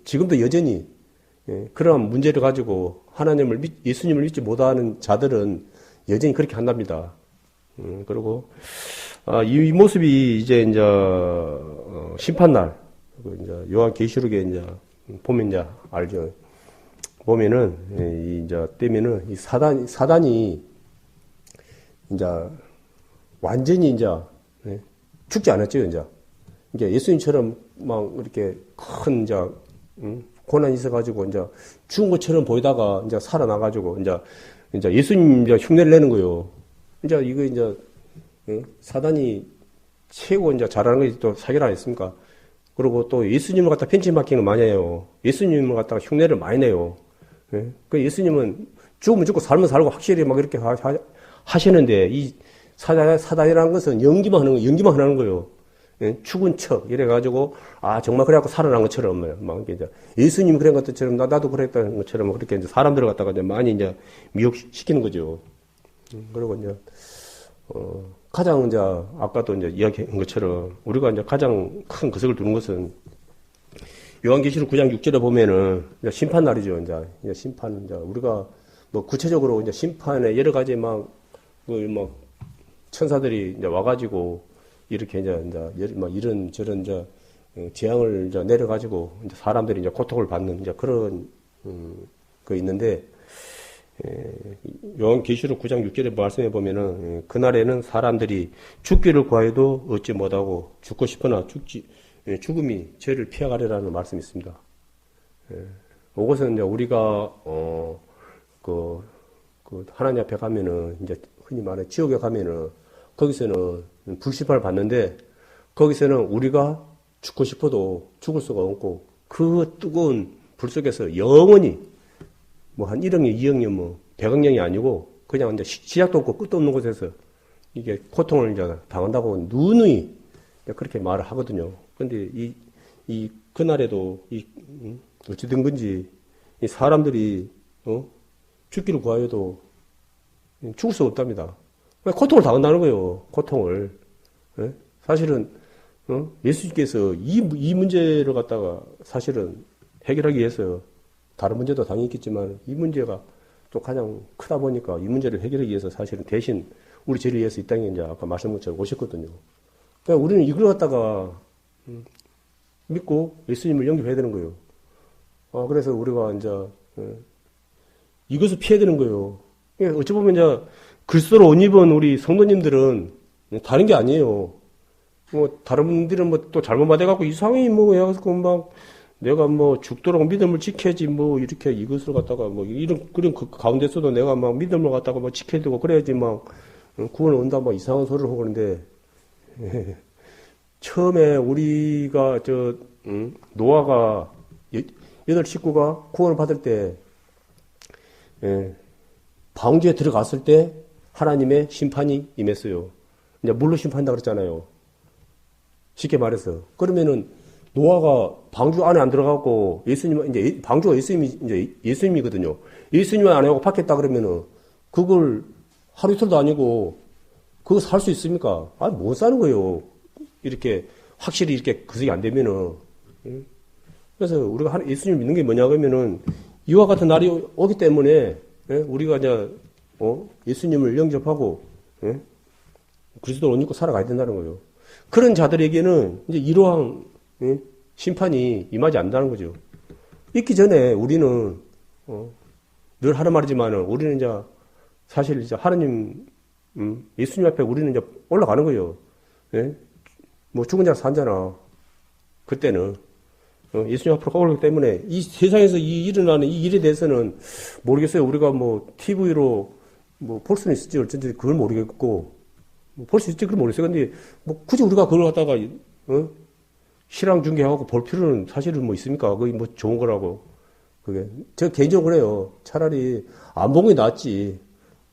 지금도 여전히 그런 문제를 가지고 예수님을 믿지 못하는 자들은 여전히 그렇게 한답니다. 그리고 이 모습이 이제 심판날 이제 요한계시록에 이제 보면 이제 알죠. 보면은 이제 때면은 이 사단이 이제 완전히 이제 죽지 않았죠, 이제. 그러니까 예수님처럼 막 이렇게 큰 이제 고난이 있어가지고 이제 죽은 것처럼 보이다가 이제 살아나가지고 이제 예수님 이제 흉내를 내는 거예요. 이제 이거 이제 사단이 최고 이제 잘하는 것이 또 사기라 아니겠습니까? 그리고 또 예수님을 갖다 벤치마킹을 많이 해요. 예수님을 갖다가 흉내를 많이 내요. 그 예수님은 죽으면 죽고 살면 살고 확실히 막 이렇게 하시는데 이 사단이라는 것은 연기만 하는 거예요. 죽은 척 이래가지고 정말 그래갖고 살아난 것처럼 막 이제 예수님 그런 것처럼 나도 그랬다는 것처럼 그렇게 이제 사람들을 갖다가 이제 많이 이제 미혹시키는 거죠. 그리고 이제 가장 이제 아까도 이제 이야기한 것처럼 우리가 이제 가장 큰 거석을 두는 것은 요한계시록 9장 6절에 보면은 이제 심판 날이죠. 이제 심판 이제 우리가 뭐 구체적으로 이제 심판에 여러 가지 막 천사들이 이제 와가지고 이렇게 이제 막 이런 저런 이제 재앙을 이제 내려가지고 이제 사람들이 이제 고통을 받는 이제 그런 거 있는데 요한계시록 9장 6절에 말씀해 보면은 그날에는 사람들이 죽기를 구하여도 얻지 못하고 죽고 싶으나 죽음이 죄를 피해가려라는 말씀이 있습니다. 이것은 이제 우리가 그 하나님 앞에 가면은 이제 흔히 말해 지옥에 가면은 거기서는 불심판을 받는데 거기서는 우리가 죽고 싶어도 죽을 수가 없고 그 뜨거운 불 속에서 영원히 뭐 한 1억 년, 2억 년, 뭐 100억 년이 아니고 그냥 이제 시작도 없고 끝도 없는 곳에서 이게 고통을 이제 당한다고 누누이 그렇게 말을 하거든요. 근데 그날에도 어찌 된 건지 이 사람들이 죽기를 구하여도 죽을 수 없답니다. 고통을 당한다는 거예요. 고통을. 예? 사실은 예수님께서 이 문제를 갖다가 사실은 해결하기 위해서 다른 문제도 당연히 있겠지만 이 문제가 또 가장 크다 보니까 이 문제를 해결하기 위해서 사실은 대신 우리 죄를 위해서 이 땅에 이제 아까 말씀한 것처럼 오셨거든요. 그러니까 우리는 이걸 갖다가 믿고 예수님을 영접해야 되는 거예요. 그래서 우리가 이제 이것을 피해야 되는 거예요. 어찌 보면 이제 그리스도로 옷 입은 우리 성도님들은 다른 게 아니에요. 뭐 다른 분들은 뭐 또 잘못 받아갖고 이상히 뭐 해가지고 막 내가 뭐 죽도록 믿음을 지켜야지 뭐 이렇게 이것을 갖다가 뭐 이런 그런 그 가운데서도 내가 막 믿음을 갖다가 뭐 지켜야 되고 그래야지 막 구원을 온다 막 이상한 소리를 하고 그러는데 처음에 우리가 노아가 8식구가 구원을 받을 때 방주에 들어갔을 때 하나님의 심판이 임했어요. 이제 물로 심판한다 그랬잖아요. 쉽게 말해서. 그러면은 노아가 방주 안에 안 들어가고 예수님, 이제 방주가 예수님이거든요. 예수님 안 하고 밖에 있다 그러면은 그걸 하루 이틀도 아니고 그거 살 수 있습니까? 못 사는 거예요. 이렇게 확실히 이렇게 그석이 안 되면은. 그래서 우리가 예수님 믿는 게 뭐냐 그러면은 이와 같은 날이 오기 때문에 우리가 이제 예수님을 영접하고 그리스도를 옷 입고 살아가야 된다는 거예요. 그런 자들에게는 이제 이러한 심판이 임하지 않는다는 거죠. 있기 전에 우리는 늘 하는 말이지만 우리는 이제 사실 이제 하나님 예수님 앞에 우리는 이제 올라가는 거예요. 뭐 죽은 자가 산잖아. 그때는 예수님 앞으로 올라가기 때문에 이 세상에서 일어나는 이 일에 대해서는 모르겠어요. 우리가 뭐 TV로 뭐 볼 수는 있을지 어쩐지 그걸 모르겠고 볼 수 있을지 그걸 모르겠어요. 근데 뭐 굳이 우리가 그걸 갖다가 실황 중계하고 볼 필요는 사실은 뭐 있습니까? 그게 뭐 좋은 거라고. 그게. 저 개인적으로 그래요. 차라리 안 본 게 낫지.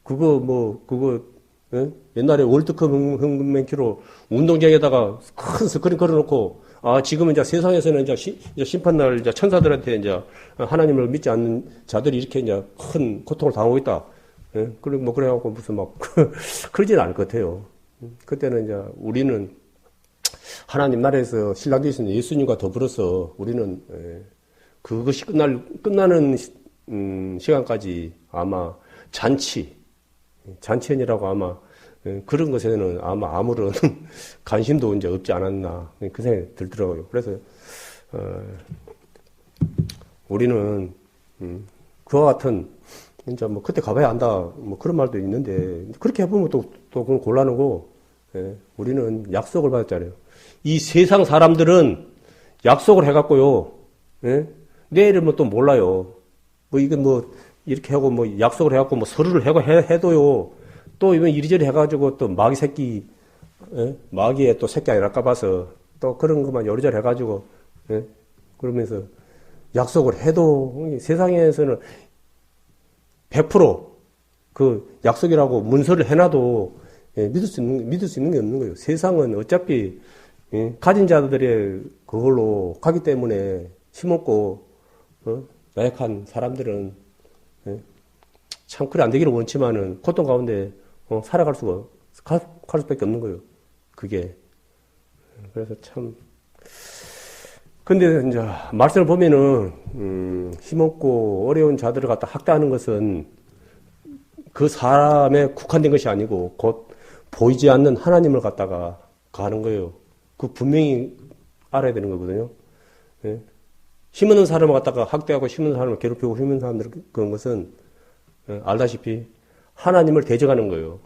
그거, 옛날에 월드컵 흥맹키로 운동장에다가 큰 스크린 걸어놓고, 지금은 이제 세상에서는 이제 심판날 이제 천사들한테 이제 하나님을 믿지 않는 자들이 이렇게 이제 큰 고통을 당하고 있다. 그리고 뭐 그래갖고 무슨 막, 그러지는 않을 것 같아요. 그때는 이제 우리는 하나님 나라에서 신랑되어 있는 예수님과 더불어서 우리는 그것이 끝나는 시간까지 아마 잔치연이라고 아마 그런 것에는 아마 아무런 관심도 이제 없지 않았나 그 생각이 들더라고요. 그래서 우리는 그와 같은 진짜 뭐 그때 가봐야 안다 뭐 그런 말도 있는데 그렇게 해보면 또 그건 곤란하고 우리는 약속을 받았잖아요. 이 세상 사람들은 약속을 해갖고요. 내일은 뭐 또 몰라요. 뭐 이건 뭐 이렇게 하고 뭐 약속을 해갖고 뭐 서류를 해도요. 또 이번 이리저리 해가지고 또 마귀의 또 새끼 아니랄까 봐서 또 그런 것만 요리저리 해가지고 그러면서 약속을 해도 세상에서는 100% 약속이라고 문서를 해놔도 믿을 수 있는 게 없는 거예요. 세상은 어차피 가진 자들의 그걸로 가기 때문에 힘없고 나약한 사람들은 참 그래 안 되기를 원치만은 고통 가운데 살아갈 수가 갈 수밖에 없는 거예요. 그게. 그래서 참. 근데 이제 말씀을 보면은, 힘없고 어려운 자들을 갖다 학대하는 것은 그 사람에 국한된 것이 아니고 곧 보이지 않는 하나님을 갖다가 가는 거예요. 그 분명히 알아야 되는 거거든요. 예? 힘없는 사람을 갖다가 학대하고 힘없는 사람을 괴롭히고 힘없는 사람들 그런 것은 알다시피 하나님을 대적하는 거예요.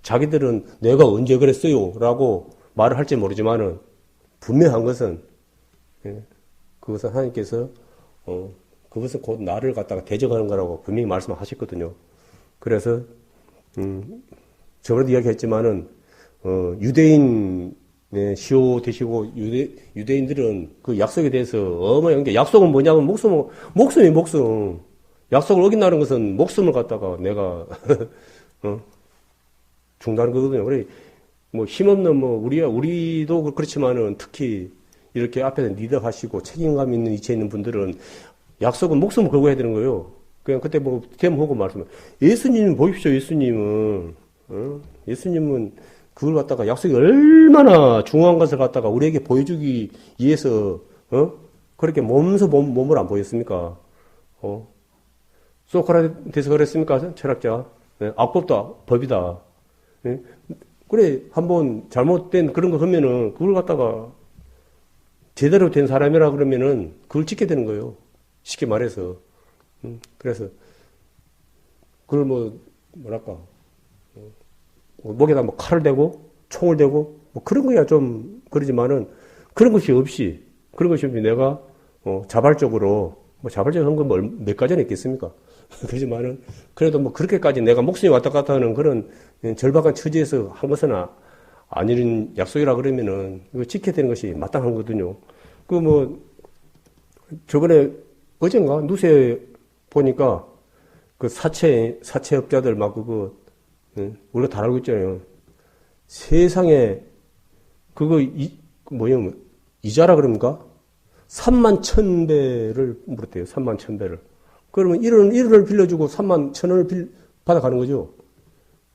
자기들은 내가 언제 그랬어요? 라고 말을 할지 모르지만은 분명한 것은 그것은 하나님께서 그것은 곧 나를 갖다가 대적하는 거라고 분명히 말씀하셨거든요. 그래서 저번에도 이야기했지만은 유대인 시호 되시고 유대인들은 그 약속에 대해서 어마어마한 게 약속은 뭐냐면 목숨이 목숨. 약속을 어긴다는 것은 목숨을 갖다가 내가 중단하는 거거든요. 그래 뭐 힘없는 우리도 그렇지만은 특히 이렇게 앞에서 리더하시고 책임감 있는 위치에 있는 분들은 약속은 목숨을 걸고 해야 되는 거예요. 그냥 그때 뭐 대모하고 말씀을 예수님 보십시오. 예수님은 그걸 갖다가 약속이 얼마나 중요한 것을 갖다가 우리에게 보여주기 위해서 그렇게 몸을 안 보였습니까? 소크라테스 그랬습니까? 철학자. 악법다 법이다. 그래 한번 잘못된 그런 거 하면은 그걸 갖다가 제대로 된 사람이라 그러면은 그걸 지켜야 되는 거예요. 쉽게 말해서. 그래서 그걸 뭐랄까 목에다 칼을 대고 총을 대고 그런 거야 좀 그러지만은 그런 것이 없이 내가 자발적으로 자발적으로 한 건 몇 가지나 있겠습니까? 그렇지만은 그래도 그렇게까지 내가 목숨이 왔다 갔다 하는 그런 절박한 처지에서 한 것은 아니는 약속이라 그러면은 이거 지켜야 되는 것이 마땅한 거거든요. 저번에 어젠가 누세 보니까 그 사채업자들 우리가 다 알고 있잖아요. 세상에 이자라 그럽니까? 31,000배를 물었대요. 31,000배를. 그러면 1원을 빌려주고 31,000원을 받아가는 거죠.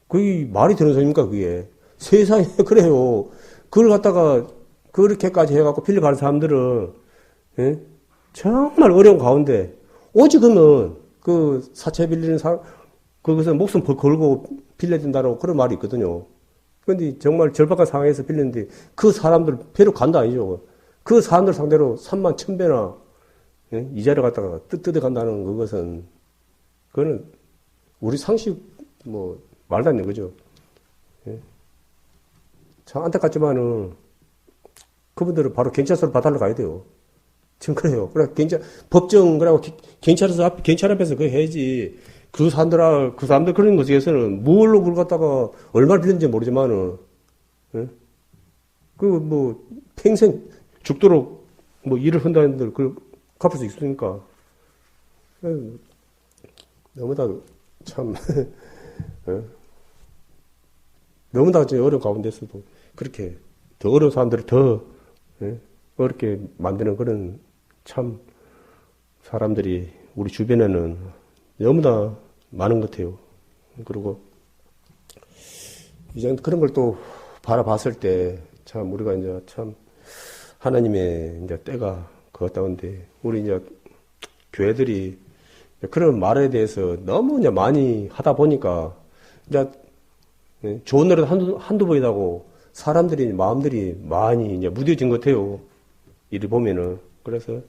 그게 말이 되는 소리입니까, 그게? 세상에, 그래요. 그걸 갖다가, 그렇게까지 해갖고 빌려가는 사람들은, 정말 어려운 가운데, 오직은 그 사채 빌리는 사람, 그것은 목숨 걸고 빌려야 된다고 그런 말이 있거든요. 그런데 정말 절박한 상황에서 빌렸는데, 그 사람들 배로 간다 아니죠. 그 사람들 상대로 31,000배나 이자를 갖다가 뜯어간다는 그것은 그거는 우리 상식 말도 안 되는 거죠. 참 안타깝지만은 그분들은 바로 경찰서로 봐달러 가야 돼요. 지금 그래요. 그래 법정 그러고 경찰 앞에서 그거 해야지. 그 사람들 그런 것에서는 뭘로 그걸 갖다가 얼마를 빌렸는지 모르지만은 평생 죽도록 일을 한다는데 그걸 갚을 수 있으니까 너무나 참 너무나 어려운 가운데서도 그렇게 더 어려운 사람들을 더 어렵게 만드는 그런 참 사람들이 우리 주변에는 너무나 많은 것 같아요. 그리고 이제 그런 걸 또 바라봤을 때 참 우리가 이제 참 하나님의 이제 때가 그었다는데 우리 이제 교회들이 그런 말에 대해서 너무 이제 많이 하다 보니까 이제 좋은 노래도 한두 번이라고 사람들이 마음들이 많이 이제 무뎌진 것 같아요. 이를 보면은 그래서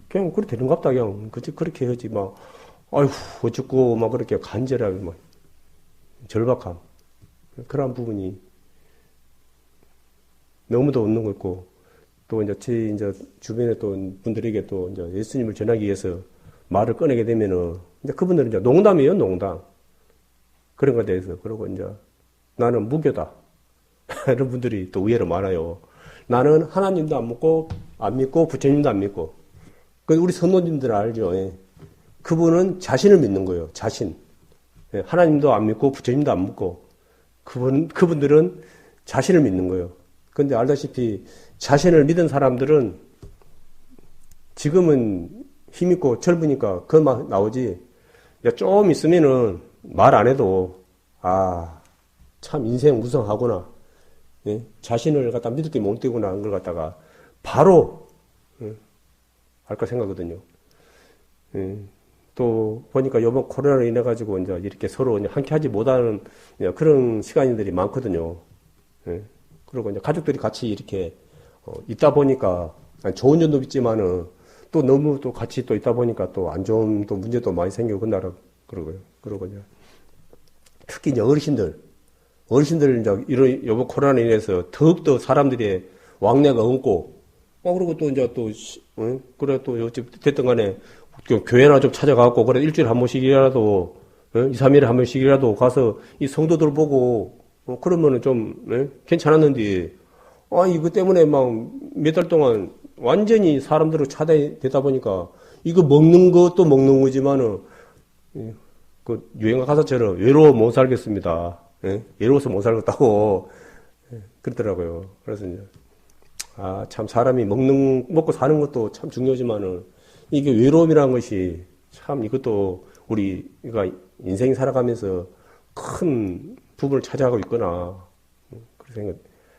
그냥 그렇게 되는갑다 그냥 그렇게 해야지 아이고 어쩌고 그렇게 간절하게 절박함 그런 부분이 너무도 없는 것 같고 또 이제 제 주변에 또 분들에게 또 이제 예수님을 전하기 위해서 말을 꺼내게 되면은 이제 그분들은 이제 농담이에요, 농담. 그런 것에 대해서. 그러고 이제 나는 무교다. 이런 분들이 또 의외로 많아요. 나는 하나님도 안 믿고 부처님도 안 믿고. 우리 선원님들 알죠? 예. 그분은 자신을 믿는 거예요. 자신. 예. 하나님도 안 믿고 부처님도 안 믿고. 그분들은 자신을 믿는 거예요. 그런데 알다시피 자신을 믿은 사람들은 지금은 힘있고 젊으니까 그만 나오지. 좀 있으면은 말 안 해도 아, 참 인생 무성하구나. 예? 자신을 갖다 믿을 게 못 되구나 하는 걸 갖다가 바로 할까 생각하거든요. 예. 또 보니까 이번 코로나로 인해 가지고 이제 이렇게 서로 이제 함께하지 못하는 그런 시간들이 많거든요. 예. 그리고 이제 가족들이 같이 이렇게 있다 보니까 좋은 점도 있지만은 또 너무 또 같이 또 있다 보니까 또 안 좋은 또 문제도 많이 생기고 그러고요. 그러고 이제 특히 이제 어르신들 이제 이런 요번 코로나로 인해서 더욱더 사람들의 왕래가 없고 그리고 또 이제 또 그래 또 어찌 됐든 간에 교회나 좀 찾아가고 그래 일주일에 한 번씩이라도 2, 3일에 한 번씩이라도 가서 이 성도들 보고 그러면은 좀 괜찮았는데 이거 때문에 막 몇 달 동안 완전히 사람들로 차단되다 보니까 이거 먹는 것도 먹는 거지만은 그 유행가 가사처럼 외로워 못 살겠습니다. 외로워서 못 살겠다고 그러더라고요. 그래서 이제 참 사람이 먹고 사는 것도 참 중요하지만은 이게 외로움이라는 것이 참 이것도 우리가 인생 살아가면서 큰 부분을 차지하고 있구나 그런 생각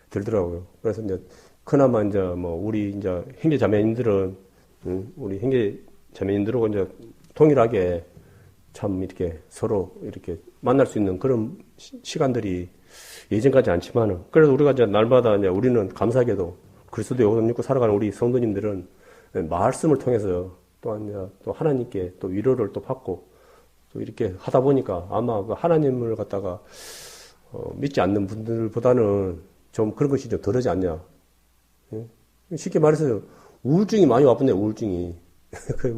들더라고요. 그래서 이제 그나마 이제 뭐 우리 이제 형제 자매님들은 우리 형제 자매님들하고 이제 동일하게 참 이렇게 서로 이렇게 만날 수 있는 그런 시간들이 예전까지 않지만은 그래도 우리가 이제 날마다 이제 우리는 감사하게도 그리스도의 옷을 입고 살아가는 우리 성도님들은 말씀을 통해서 또한 이제 또 하나님께 또 위로를 또 받고 또 이렇게 하다 보니까 아마 그 하나님을 갖다가 믿지 않는 분들보다는 좀 그런 것이 좀 덜하지 않냐. 쉽게 말해서 우울증이 많이 와본네 우울증이.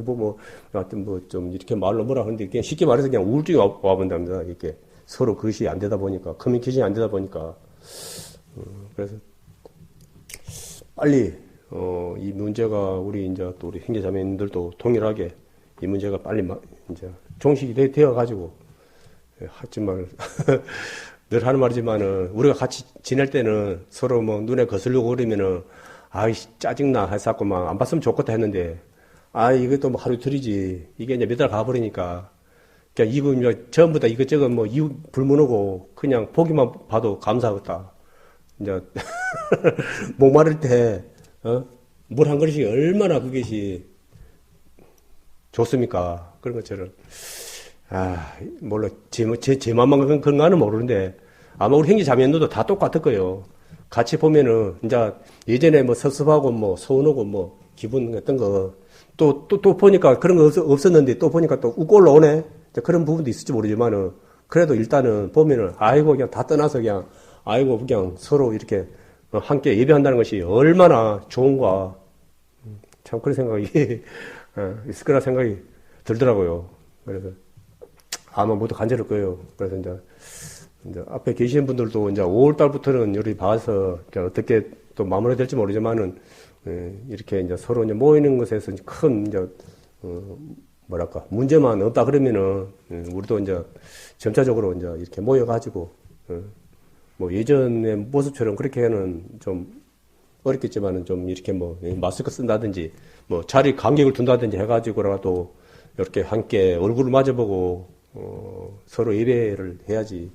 뭐 하여튼 뭐 좀 이렇게 말로 뭐라 하는데 그냥 쉽게 말해서 그냥 우울증이 와본답니다. 이렇게 서로 그것이 안 되다 보니까 커뮤니케이션이 안 되다 보니까 그래서 빨리 이 문제가 우리 이제 또 우리 형제자매님들도 동일하게 이 문제가 빨리 이제 종식이 되어 가지고 하지만 늘 하는 말이지만은 우리가 같이 지낼 때는 서로 뭐 눈에 거슬리고 그러면은 아이 짜증나 해서 막 안 봤으면 좋겠다 했는데 이것도 뭐 하루 이틀이지 이게 이제 몇 달 가버리니까 그냥 이거 이제 전부 다 이것저것 뭐 이유 불문하고 그냥 보기만 봐도 감사하겠다. 이제 목마를 때 물 한 그릇이 얼마나 그것이 좋습니까? 그런 것처럼 몰라 제 맘만 그런가는 모르는데 아마 우리 형제 자매들도 다 똑같을 거예요. 같이 보면은 이제 예전에 뭐 섭섭하고 뭐 서운하고 뭐 기분 같은 거 또 보니까 그런 거 없었는데 또 보니까 또 웃고 올라오네. 그런 부분도 있을지 모르지만은 그래도 일단은 보면은 그냥 다 떠나서 그냥 서로 이렇게 함께 예배한다는 것이 얼마나 좋은가. 참 그런 생각이 있을 거라 생각이 들더라고요. 그래서 아마 모두 간절할 거예요. 그래서 이제 앞에 계시는 분들도 이제 5월 달부터는 여기 봐서 어떻게 또 마무리될지 모르지만은 이렇게 이제 서로 이제 모이는 것에서 큰 이제 문제만 없다 그러면은 우리도 이제 점차적으로 이제 이렇게 모여가지고 뭐 예전의 모습처럼 그렇게는 좀 어렵겠지만은 좀 이렇게 뭐 마스크 쓴다든지 뭐 자리 간격을 둔다든지 해가지고라도 이렇게 함께 얼굴을 마주보고 서로 예배를 해야지.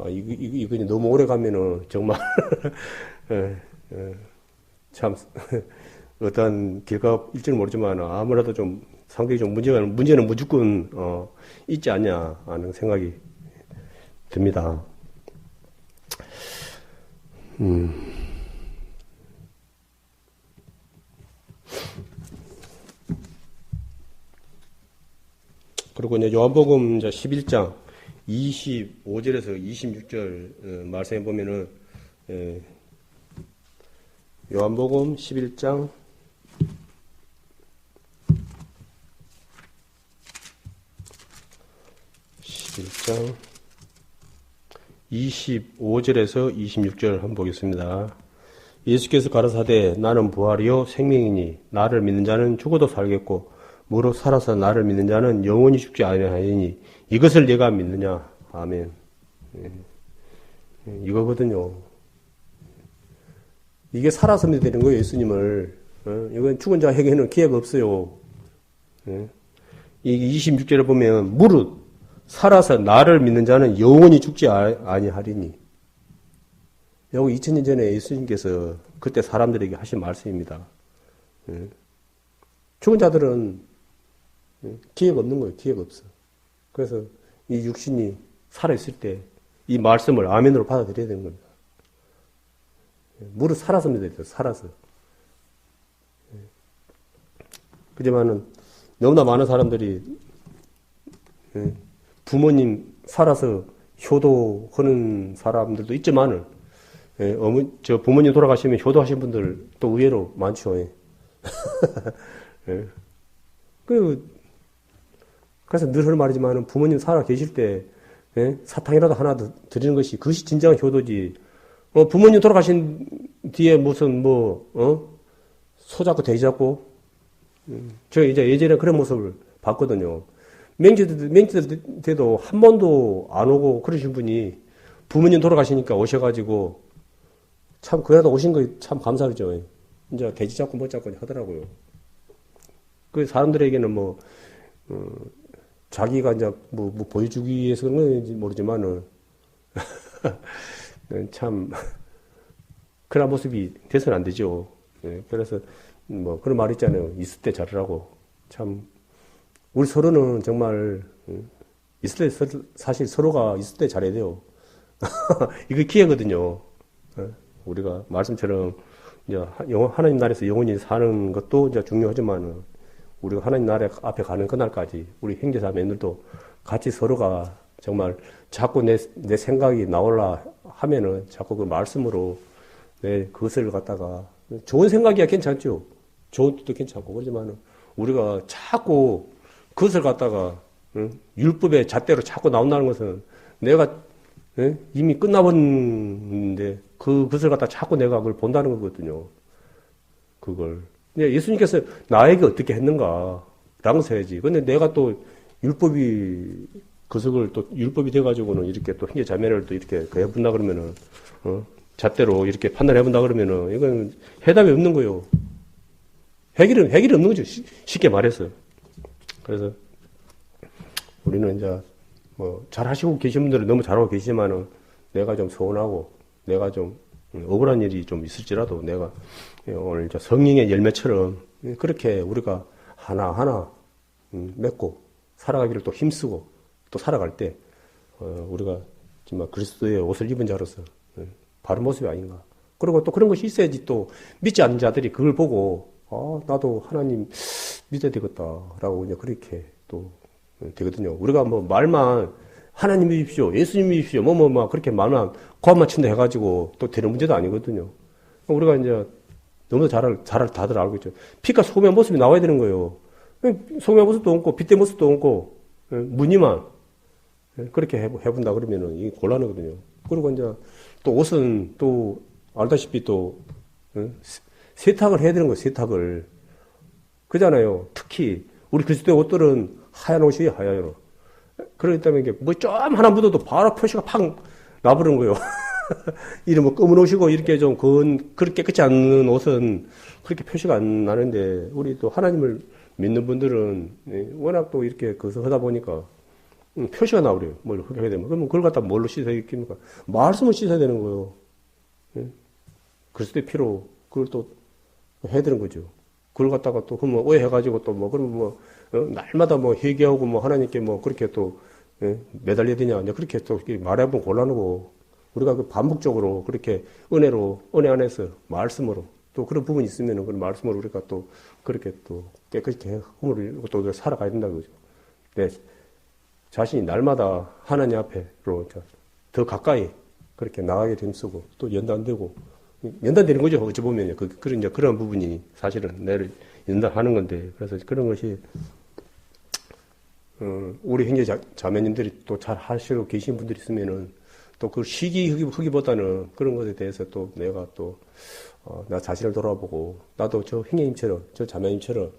이거 너무 오래 가면은 정말 참 어떤 길가일지는 모르지만 아무래도 좀 상당히 좀 문제는 무조건 있지 않냐 하는 생각이 듭니다. 그리고 이제 요한복음 이제 11장 25절에서 26절 말씀해 보면은 요한복음 11장 25절에서 26절 한번 보겠습니다. 예수께서 가라사대 나는 부활이요 생명이니 나를 믿는 자는 죽어도 살겠고 무릇 살아서 나를 믿는 자는 영원히 죽지 아니하리니 이것을 내가 믿느냐. 아멘. 이거거든요. 이게 살아서 믿는 거예요, 예수님을. 이건 죽은 자에게는 기회가 없어요. 이 26절에 보면 무릇 살아서 나를 믿는 자는 영원히 죽지 아니하리니. 여기 2000년 전에 예수님께서 그때 사람들에게 하신 말씀입니다. 죽은 자들은 기회가 없는 거예요. 기회가 없어. 그래서 이 육신이 살아있을 때 이 말씀을 아멘으로 받아들여야 되는 겁니다. 무릇 살아서 믿어야 돼요. 살아서. 그지만은 너무나 많은 사람들이 부모님 살아서 효도하는 사람들도 있지만은 저 부모님 돌아가시면 효도하신 분들 또 의외로 많죠. 그래서 늘 하는 말이지만은 부모님 살아 계실 때 사탕이라도 하나 더 드리는 것이 그것이 진정한 효도지. 부모님 돌아가신 뒤에 무슨 소 잡고 돼지 잡고 제가 이제 예전에 그런 모습을 봤거든요. 명절 때도 한 번도 안 오고 그러신 분이 부모님 돌아가시니까 오셔가지고 참 그래도 오신 거 참 감사하죠. 이제 돼지 잡고 못 잡고 하더라고요. 그 사람들에게는 자기가 이제 뭐 보여주기 위해서 그런 건지 모르지만은 참 그런 모습이 돼서는 안 되죠. 그래서 그런 말 있잖아요. 있을 때 잘하라고. 참 우리 서로는 정말 있을 때 사실 서로가 있을 때 잘해야 돼요. 이게 기회거든요. 우리가 말씀처럼 이제 하나님 나라에서 영원히 사는 것도 이제 중요하지만 우리가 하나님 나라 앞에 가는 그날까지 우리 형제자매들도 같이 서로가 정말 자꾸 내 생각이 나올라 하면은 자꾸 그 말씀으로 그것을 갖다가 좋은 생각이야 괜찮죠. 좋은 뜻도 괜찮고 그렇지만 우리가 자꾸 그것을 갖다가 율법의 잣대로 자꾸 나온다는 것은 내가 이미 끝나버렸는데 그것을 갖다 자꾸 내가 그걸 본다는 거거든요. 그걸. 예수님께서 나에게 어떻게 했는가 라는 것을 해야지. 근데 내가 또 율법이 그것을 또 율법이 돼가지고는 이렇게 또 형제 자매를 또 이렇게 해본다 그러면은 잣대로 이렇게 판단해본다 그러면은 이건 해답이 없는 거예요. 해결이 없는 거죠. 쉽게 말해서. 그래서 우리는 이제 잘 하시고 계신 분들은 너무 잘하고 계시지만은 내가 좀 서운하고 내가 좀 억울한 일이 좀 있을지라도 내가 오늘 성령의 열매처럼 그렇게 우리가 하나하나 맺고 살아가기를 또 힘쓰고 또 살아갈 때 우리가 정말 그리스도의 옷을 입은 자로서 바른 모습이 아닌가. 그리고 또 그런 것이 있어야지 또 믿지 않는 자들이 그걸 보고 나도 하나님 믿어야 되겠다라고 이제 그렇게 또 되거든요. 우리가 말만 하나님 믿으십시오, 예수님 믿으십시오, 그렇게 말만 고함만 친다 해가지고 또 되는 문제도 아니거든요. 우리가 이제 너무 다들 알고 있죠. 피가 소금의 모습이 나와야 되는 거예요. 소금의 모습도 없고 빛의 모습도 없고 무늬만 그렇게 해본다 그러면은 이게 곤란하거든요. 그리고 이제 또 옷은 또 알다시피 또 세탁을 해야 되는 거예요. 세탁을. 그잖아요. 특히 우리 그리스도의 옷들은 하얀 옷이에요. 하얀. 그렇기 때문에 이게 좀 하나 묻어도 바로 표시가 팍 나버리는 거예요. 이런 검은 옷이고 이렇게 좀 그렇게 깨끗지 않는 옷은 그렇게 표시가 안 나는데 우리 또 하나님을 믿는 분들은 워낙 또 이렇게 그것을 하다 보니까 표시가 나오래요. 뭘 흡입하게 되면. 그러면 그걸 갖다 뭘로 씻어야 됩니까? 말씀을 씻어야 되는 거예요. 그리스도의 피로 그걸 또 해야 되는 거죠. 그걸 갖다가 또 그러면 오해해가지고 또 그러면 날마다 회개하고 하나님께 그렇게 또 매달려야 되냐. 그렇게 또 말해보면 곤란하고 우리가 그 반복적으로 그렇게 은혜 안에서 말씀으로 또 그런 부분이 있으면은 그 말씀으로 우리가 또 그렇게 또 깨끗이 hum을 또 살아가야 된다는 거죠. 네. 자신이 날마다 하나님 앞에로 더 가까이 그렇게 나가게 힘쓰고 또 연단되고 연단되는 거죠. 어찌 보면요. 그런 부분이 사실은 내를 연단하는 건데 그래서 그런 것이 우리 형제 자매님들이 또 잘 하시고 계신 분들이 있으면은 또 그 시기보다는 그런 것에 대해서 또 내가 또 나 자신을 돌아보고 나도 저 형제님처럼 저 자매님처럼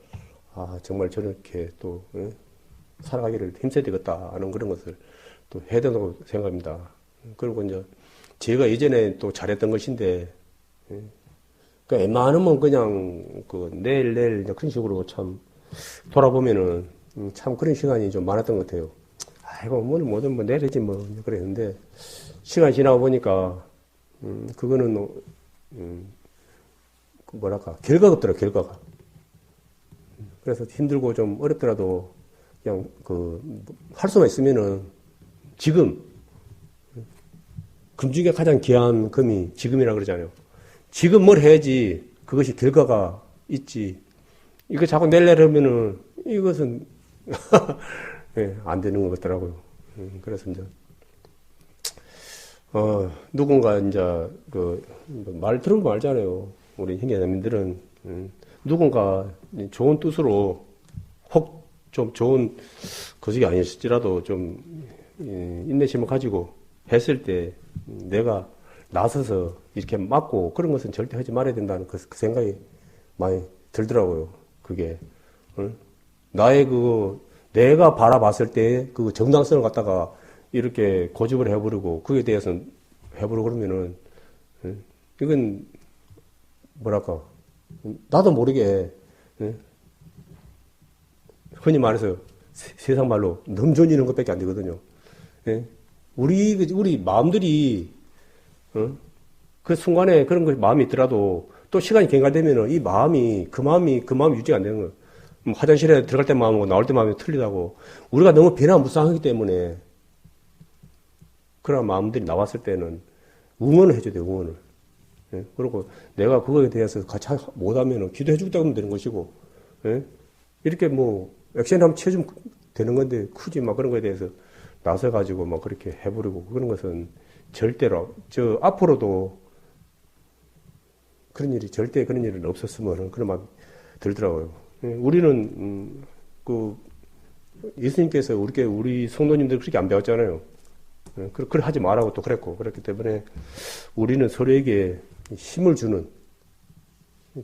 정말 저렇게 또 살아가기를 힘써야 되겠다 하는 그런 것을 또 해야 된다고 생각합니다. 그리고 이제 제가 예전에 또 잘했던 것인데 그러니까 웬만하면 그냥 내일 그런 식으로 참 돌아보면은 참 그런 시간이 좀 많았던 것 같아요. 아이고, 뭐든 내리지 뭐, 그랬는데, 시간이 지나고 보니까, 그거는, 뭐랄까, 결과가 없더라, 결과가. 그래서 힘들고 좀 어렵더라도, 그냥, 할 수만 있으면은, 지금, 금 중에 가장 귀한 금이 지금이라 그러잖아요. 지금 뭘 해야지 그것이 결과가 있지. 이거 자꾸 내려면은 이것은 네, 안 되는 것 같더라고요. 그래서 이제 누군가 이제 말 들어보면 알잖아요. 우리 형제자매들은 누군가 좋은 뜻으로 혹 좀 좋은 거식이 아니었을지라도 좀 인내심을 가지고 했을 때 내가 나서서 이렇게 막고 그런 것은 절대 하지 말아야 된다는 그 생각이 많이 들더라고요. 그게 나의 내가 바라봤을 때 그 정당성을 갖다가 이렇게 고집을 해버리고 그에 대해서는 해버리고 그러면은 이건 뭐랄까 나도 모르게 흔히 말해서 세상 말로 넘존이는 것밖에 안 되거든요. 우리 마음들이 그 순간에 그런 것 마음이 있더라도 또 시간이 경과되면은 이 마음이 그 마음이 유지가 안 되는 거예요. 화장실에 들어갈 때 마음하고 나올 때 마음이 틀리다고 우리가 너무 변화무쌍하기 때문에 그런 마음들이 나왔을 때는 응원을 해줘야 돼요. 응원을. 그리고 내가 그거에 대해서 같이 못하면은 기도해 주겠다고 하면 되는 것이고 이렇게 뭐 액션 한번 쳐주면 되는 건데 굳이 막 그런 거에 대해서 나서가지고 막 그렇게 해버리고 그런 것은 절대로 앞으로도 절대 그런 일은 없었으면 그런 마음이 들더라고요. 우리는 예수님께서 우리 성도님들 그렇게 안 배웠잖아요. 그렇게 하지 말라고 또 그랬고 그렇기 때문에 우리는 서로에게 힘을 주는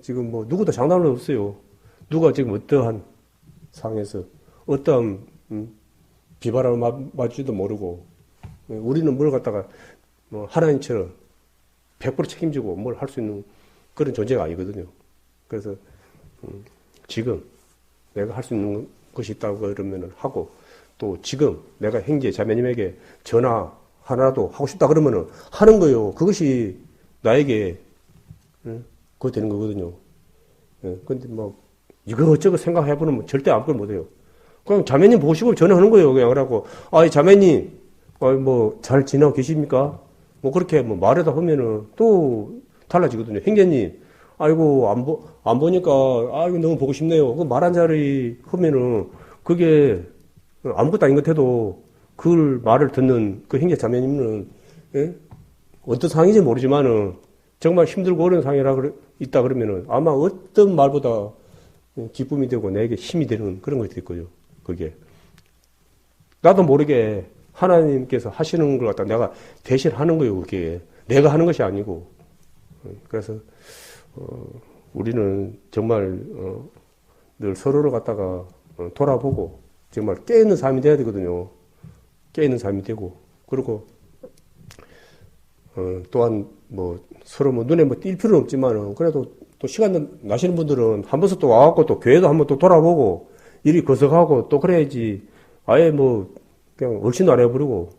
지금 뭐 누구도 장담은 없어요. 누가 지금 어떠한 상황에서 어떠한 비바람을 맞지도 모르고 우리는 뭘 갖다가 뭐 하나님처럼 100% 책임지고 뭘 할 수 있는 그런 존재가 아니거든요. 그래서 지금 내가 할 수 있는 것이 있다고 그러면은 하고 또 지금 내가 형제 자매님에게 전화 하나라도 하고 싶다 그러면은 하는 거예요. 그것이 나에게 그거 되는 거거든요. 근데 뭐 이거저거 생각해보면 절대 아무것도 못해요. 그냥 자매님 보고 싶으면 전화하는 거예요. 그냥 그러고 자매님 뭐 잘 지내고 계십니까? 뭐 그렇게 뭐 말하다 하면은 또 달라지거든요. 형제님 아이고 안 보니까 아이고 너무 보고 싶네요. 그 말 한 자리 하면은 그게 아무것도 아닌 것 같아도 그 말을 듣는 그 형제 자매님은 어떤 상황인지 모르지만은 정말 힘들고 어려운 상황이라 있다 그러면은 아마 어떤 말보다 기쁨이 되고 내게 힘이 되는 그런 것이 있거든요. 그게 나도 모르게 하나님께서 하시는 걸 갖다 내가 대신 하는 거예요. 그게 내가 하는 것이 아니고 그래서 우리는 정말 늘 서로를 갖다가 돌아보고 정말 깨있는 삶이 돼야 되거든요. 깨있는 삶이 되고 그리고 또한 뭐 서로 뭐 눈에 뭐 띌 필요는 없지만은 그래도 또 시간 나시는 분들은 한 번씩 또 와갖고 또 교회도 한번 또 돌아보고 이리 거석하고 또 그래야지 아예 뭐 그냥 얼씬도 안 해버리고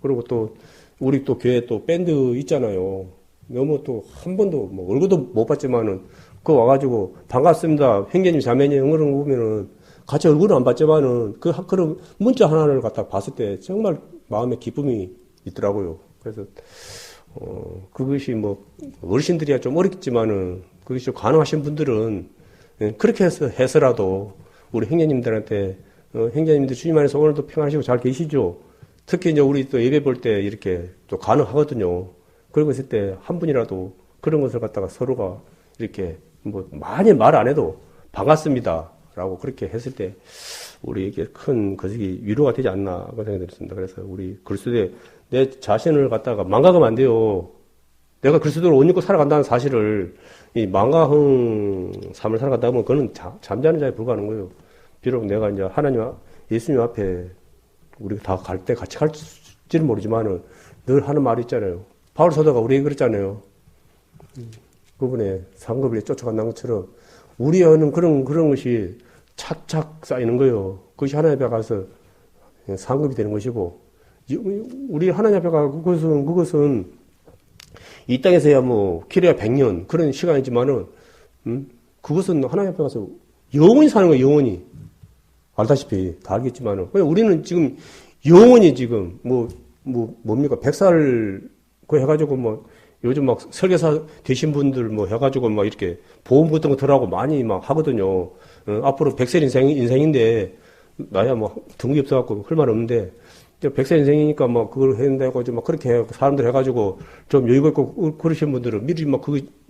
그리고 또 우리 또 교회 또 밴드 있잖아요. 너무 또 한 번도 뭐 얼굴도 못 봤지만은 그 와가지고 반갑습니다 형제님 자매님 그런 거 보면은 같이 얼굴은 안 봤지만은 그런 문자 하나를 갖다 봤을 때 정말 마음에 기쁨이 있더라고요. 그래서 그것이 뭐 어르신들이야 좀 어렵겠지만은 그것이 좀 가능하신 분들은 그렇게 해서라도 우리 형제님들한테 형제님들 주님 안에서 오늘도 평안하시고 잘 계시죠? 특히 이제 우리 또 예배 볼 때 이렇게 또 가능하거든요. 그러고 있을 때 한 분이라도 그런 것을 갖다가 서로가 이렇게 뭐 많이 말 안 해도 반갑습니다. 라고 그렇게 했을 때 우리에게 큰 것이 위로가 되지 않나 그런 생각이 들었습니다. 그래서 우리 그리스도의 내 자신을 갖다가 망각하면 안 돼요. 내가 그리스도를 옷 입고 살아간다는 사실을 이 망각한 삶을 살아간다 하면 그거는 잠자는 자에 불과한 거예요. 비록 내가 이제 예수님 앞에 우리가 다 갈 때 같이 갈지는 모르지만은 늘 하는 말이 있잖아요. 바울 사도가 우리에게 그랬잖아요. 그분의 상급을 쫓아간다는 것처럼 우리 안은 그런 것이 착착 쌓이는 거예요. 그것이 하나님 앞에 가서 상급이 되는 것이고, 우리 하나님 앞에 가고 그것은 이 땅에서야 뭐 길어야 100년 그런 시간이지만은 그것은 하나님 앞에 가서 영원히 사는 거예요. 영원히. 알다시피 다 알겠지만은 우리는 지금 영원히 지금 뭡니까 100살 그 해가지고 뭐 요즘 막 설계사 되신 분들 뭐 해가지고 막 이렇게 보험 같은 거 들어가고 많이 막 하거든요. 앞으로 100세 인생인데 나야 뭐 등급이 없어갖고 할 말 없는데 100세 인생이니까 뭐 그걸 해낸다고 막 그렇게 사람들 해가지고 좀 여유가 있고 그러신 분들은 미리 막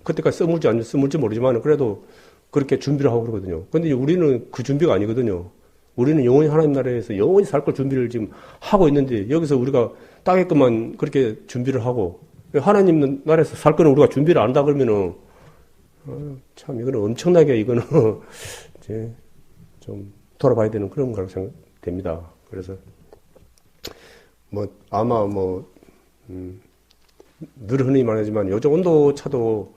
그때까지 써물지 모르지만 그래도 그렇게 준비를 하고 그러거든요. 근데 우리는 그 준비가 아니거든요. 우리는 영원히 하나님 나라에서 영원히 살 걸 준비를 지금 하고 있는데 여기서 우리가 땅에 것만 그렇게 준비를 하고 하나님 나라에서 살 거는 우리가 준비를 안 한다 그러면은 참 이거는 엄청나게 이거는 이제 좀 돌아봐야 되는 그런 거라고 생각됩니다. 그래서 뭐 아마 늘 흔히 말하지만 요즘 온도 차도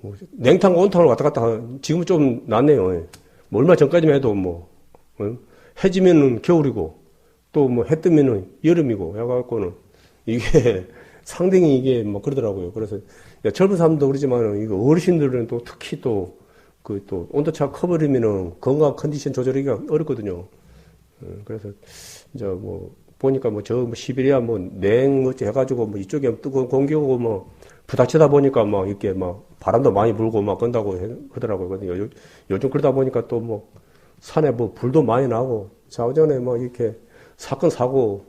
뭐 냉탕과 온탕을 왔다 갔다 지금은 좀 낫네요. 뭐 얼마 전까지만 해도 해 지면은 겨울이고 또 뭐 해 뜨면은 여름이고 해갖고는 이게 상당히 이게 뭐 그러더라고요. 그래서 젊은 사람도 그러지만 이거 어르신들은 또 특히 또 온도차 커버리면은 건강 컨디션 조절하기가 어렵거든요. 그래서 이제 뭐 보니까 저 시베리아 냉 어째 해가지고 이쪽에 뜨거운 공기 오고 부닥치다 보니까 이렇게 바람도 많이 불고 건다고 하더라고요. 근데 요즘 그러다 보니까 또 산에 불도 많이 나고 좌우전에 이렇게 사건 사고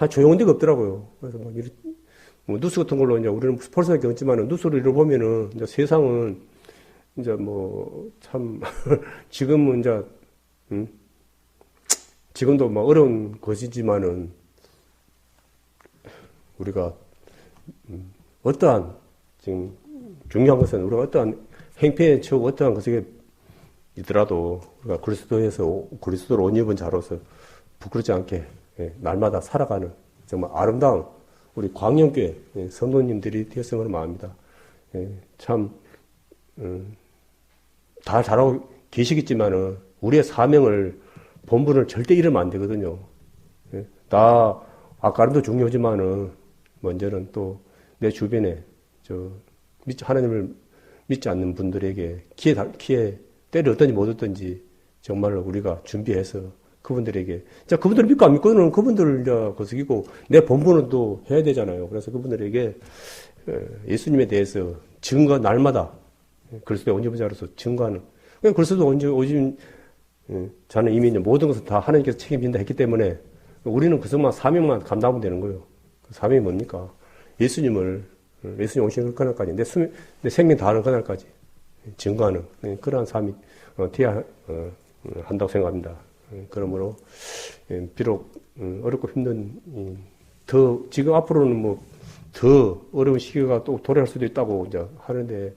조용한 데가 없더라고요. 그래서 뉴스 같은 걸로 이제 우리는 볼 수밖에 없지만 뉴스를 보면은 이제 세상은 이제 참 지금은 이제 지금도 어려운 것이지만은 우리가 어떠한 지금 중요한 것은 우리가 어떠한 행패에 처하고 어떠한 것에 있더라도 우리가 그리스도로 옷 입은 자로서 부끄럽지 않게 날마다 살아가는 정말 아름다운 우리 광영교회 성도님들이 되었으면 마음입니다. 참 다 잘하고 계시겠지만은 우리의 사명을 본분을 절대 잃으면 안 되거든요. 아까도 중요하지만은 먼저는 또 내 주변에 하나님을 믿지 않는 분들에게 기회 때를 얻든지 못 얻든지 정말로 우리가 준비해서 그분들에게 그분들 믿고 안 믿고는 그분들 거스기고 내 본분은 또 해야 되잖아요. 그래서 그분들에게 예수님에 대해서 증거 날마다 그리스도의 온전자로서 증거하는 그리스도 오신 자는 이미 모든 것을 다 하나님께서 책임진다 했기 때문에 우리는 그것만 사명만 감당하면 되는 거예요. 그 사명이 뭡니까? 예수님 오시는 그날까지 내 생명 다하는 그날까지 증거하는 그러한 삶이 되어야 한다고 생각합니다. 그러므로 비록 어렵고 힘든 지금 앞으로는 더 어려운 시기가 또 도래할 수도 있다고 이제 하는데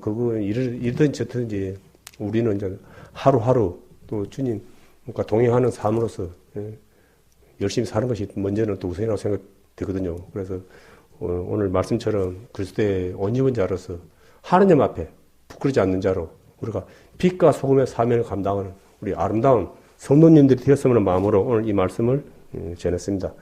그거 이러든지 저러든지 우리는 이제 하루하루 또 주님과 동행하는 삶으로서 열심히 사는 것이 먼저는 또 우선이라고 생각되거든요. 그래서 오늘 말씀처럼 그리스도의 옷 입은 자로서 하나님 앞에 부끄러지 않는 자로 우리가 빛과 소금의 사명을 감당하는 우리 아름다운 성도님들이 되었으면 하는 마음으로 오늘 이 말씀을 전했습니다.